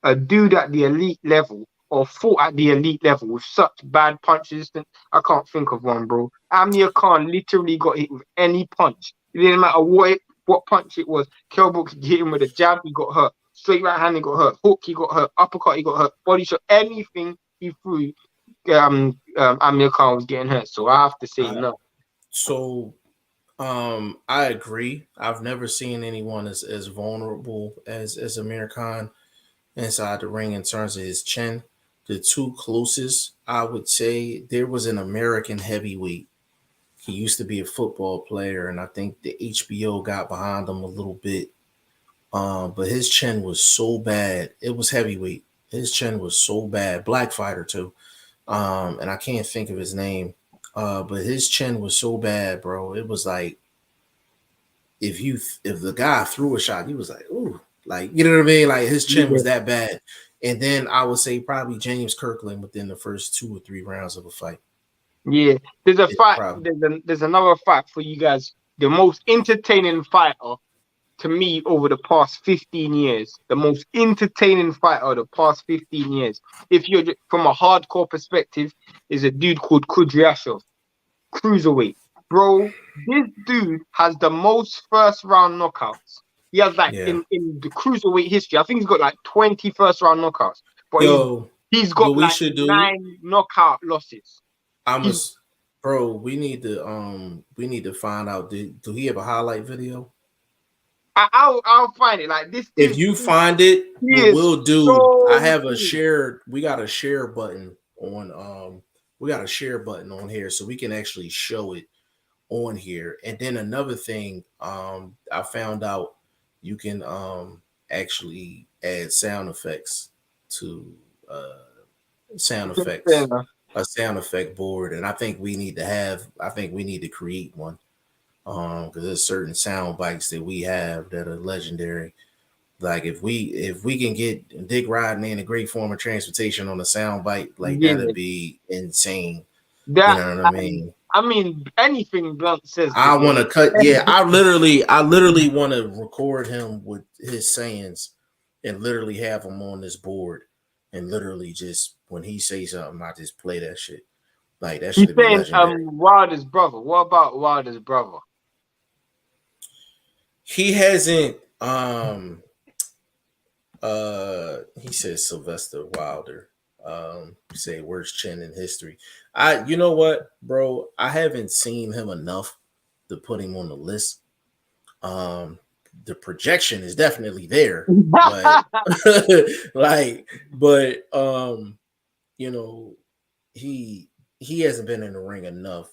a dude at the elite level or fought at the elite level with such bad punch resistance, I can't think of one, bro. Amir Khan literally got hit with any punch. It didn't matter what punch it was. Kelbrook could hit him with a jab, he got hurt. Straight right hand, he got hurt. Hook, he got hurt. Uppercut, he got hurt. Body shot, anything he threw, Amir Khan was getting hurt. So I have to say no. So I agree. I've never seen anyone as vulnerable as Amir Khan inside the ring in terms of his chin. The two closest, I would say, there was an American heavyweight. He used to be a football player, and I think the HBO got behind him a little bit. But his chin was so bad. It was heavyweight. His chin was so bad. Black fighter too. And I can't think of his name. But his chin was so bad, bro. It was like if the guy threw a shot, he was like, ooh, like, you know what I mean? Like his chin was that bad. And then I would say probably James Kirkland within the first 2 or 3 rounds of a fight. Yeah, there's a fight. There's another fight for you guys. The most entertaining fighter to me over the past 15 years. The most entertaining fighter of the past 15 years. If you're from a hardcore perspective, is a dude called Kudryashov, cruiserweight. Bro, this dude has the most first round knockouts. He has in the cruiserweight history, I think he's got like 20 first round knockouts. But he's got like 9 knockout losses. We need to find out. Do he have a highlight video? I'll find it. Like this. If you find it, what we'll do. So I have a shared. We got a share button on. We got a share button on here, so we can actually show it on here. And then another thing, I found out you can actually add sound effects to a sound effect board, and I think we need to create one because there's certain sound bites that we have that are legendary. Like if we can get Dick Rodney in a great form of transportation on a sound bite, like that'd be insane. You know what I mean? I mean, anything Blunt says. I want to cut. Yeah, I literally want to record him with his sayings and literally have him on this board and literally just when he says something, I just play that shit. Like that should be legendary. Wilder's brother. What about Wilder's brother? He hasn't. He says Sylvester Wilder. Say worst chin in history. You know what, bro? I haven't seen him enough to put him on the list. The projection is definitely there, but you know, he hasn't been in the ring enough.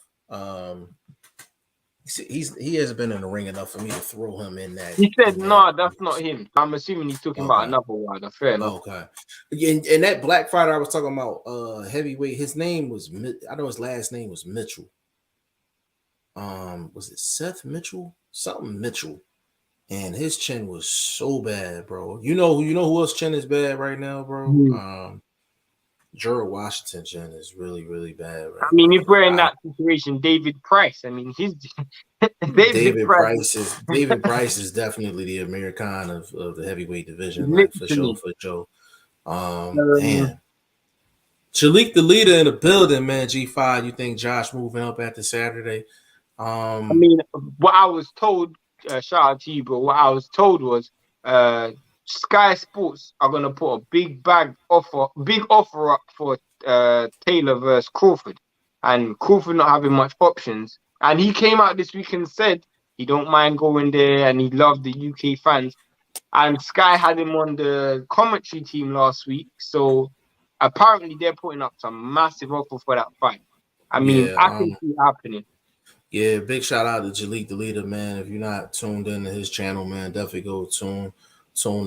He hasn't been in the ring enough for me to throw him in that. He said, "No, that's not him." I'm assuming he's talking about another one. Fair enough. Okay. And that black fighter I was talking about, heavyweight. His name was I know his last name was Mitchell. Was it Seth Mitchell? Something Mitchell. And his chin was so bad, bro. You know who else chin is bad right now, bro? Mm-hmm. Gerald Washington chin is really, really bad right I mean, if we're in that situation, David Price. I mean, he's David Price is definitely the American of the heavyweight division, like, for sure. Man. Shalik the leader in the building, man. G5, you think Josh moving up after Saturday? I mean, what I was told, shout out to you, bro. What I was told was Sky Sports are gonna put a big offer up for Taylor versus Crawford, and Crawford not having much options. And he came out this week and said he don't mind going there and he loved the UK fans. And Sky had him on the commentary team last week, so apparently they're putting up some massive offer for that fight. I mean, I can see it happening. Yeah, big shout out to Jalik the leader, man. If you're not tuned into his channel, man, definitely go tune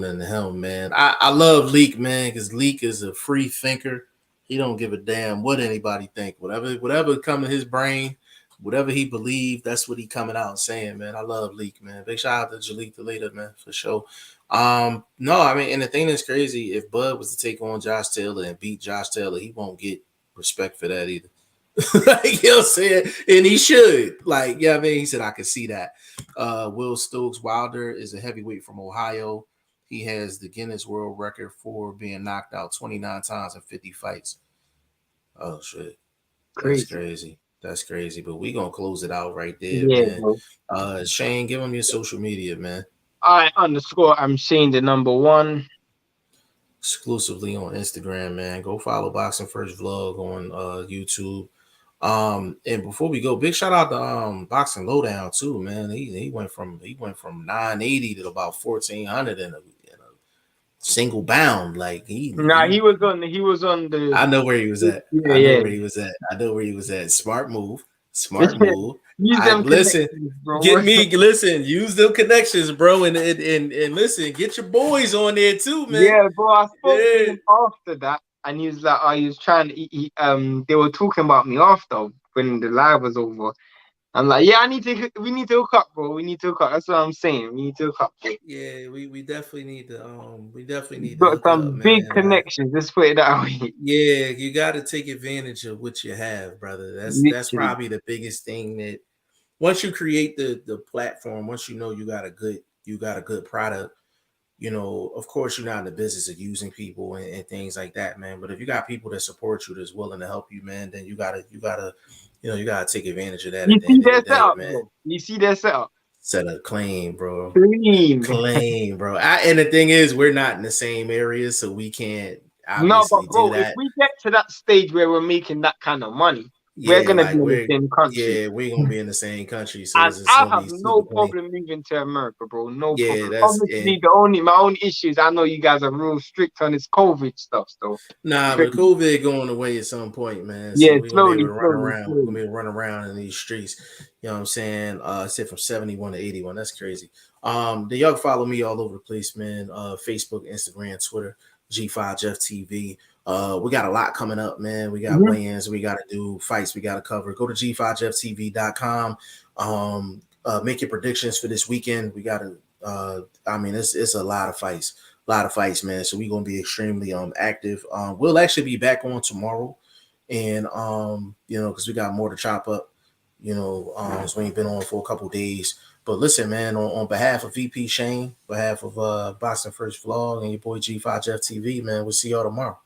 into him, man. I love Leak, man, because Leak is a free thinker. He don't give a damn what anybody think. Whatever come to his brain, whatever he believed, that's what he coming out and saying, man. I love Leak, man. Big shout out to Jalik the leader, man, for sure. No, I mean, and the thing that's crazy, if Bud was to take on Josh Taylor and beat Josh Taylor, he won't get respect for that either. Like, you know what I'm saying? And he should. Like, yeah, I mean, he said, I can see that. Will Stokes Wilder is a heavyweight from Ohio. He has the Guinness World Record for being knocked out 29 times in 50 fights. Oh, shit. That's Crazy. crazy. That's crazy. But we going to close it out right there, Yeah, man. bro. Shane, give him your social media, man. I'm Shane the number one. Exclusively on Instagram, man. Go follow Boxing First Vlog on YouTube. And before we go, big shout out to Boxing Lowdown too, man. He went from 980 to about 1400 in a single bound. Like Nah, he was on the. I know where he was at. Yeah, I know yeah. where he was at. I know where he was at. Smart move. Smart move. Use them Listen, bro. use them connections, bro, and listen, get your boys on there too, man. Yeah, bro. I spoke to him after that, and he was like, "Oh, he was trying to." They were talking about me after when the live was over. I'm like, "Yeah, we need to hook up, bro. We need to hook up." That's what I'm saying. We need to hook up. Bro. Yeah, we definitely need to Got hook some up, big man. connections. Let's put it that way. Yeah, you got to take advantage of what you have, brother. That's Literally. probably the biggest thing that once you create the platform, once you know you got a good product, you know, of course you're not in the business of using people and things like that, man. But if you got people that support you, that's willing to help you, man, then you gotta take advantage of that You at the see end of their the day, setup, man. bro. You see their setup. Set a claim, bro. Clean. Claim, bro. And the thing is, we're not in the same area, so we can't No, but obviously do bro, if that. we get to that stage where we're making that kind of money, we're Yeah, gonna like be in the same country. we're gonna be in the same country, so And it's I gonna have be no super clean. problem moving to America, bro. No Yeah, problem. that's Obviously, my only issue is I know you guys are real strict on this COVID stuff, so Nah, but COVID going away at some point, man. So yeah, we're gonna be able slowly, to run slowly, around. We're slowly. gonna be able to run around in these streets. You know what I'm saying? I said from 71 to 81. That's crazy. Then y'all can follow me all over the place, man. Facebook, Instagram, Twitter, G5 Jeff TV. We got a lot coming up, man. We got weigh-ins, we gotta do fights, we gotta cover. Go to G5JeffTV.com. Make your predictions for this weekend. We gotta I mean it's a lot of fights. A lot of fights, man. So we're gonna be extremely active. We'll actually be back on tomorrow, and because we got more to chop up. So we ain't been on for a couple days. But listen, man, on behalf of VP Shane, behalf of Boxing First Vlog and your boy G5 Jeff TV, man, we'll see y'all tomorrow.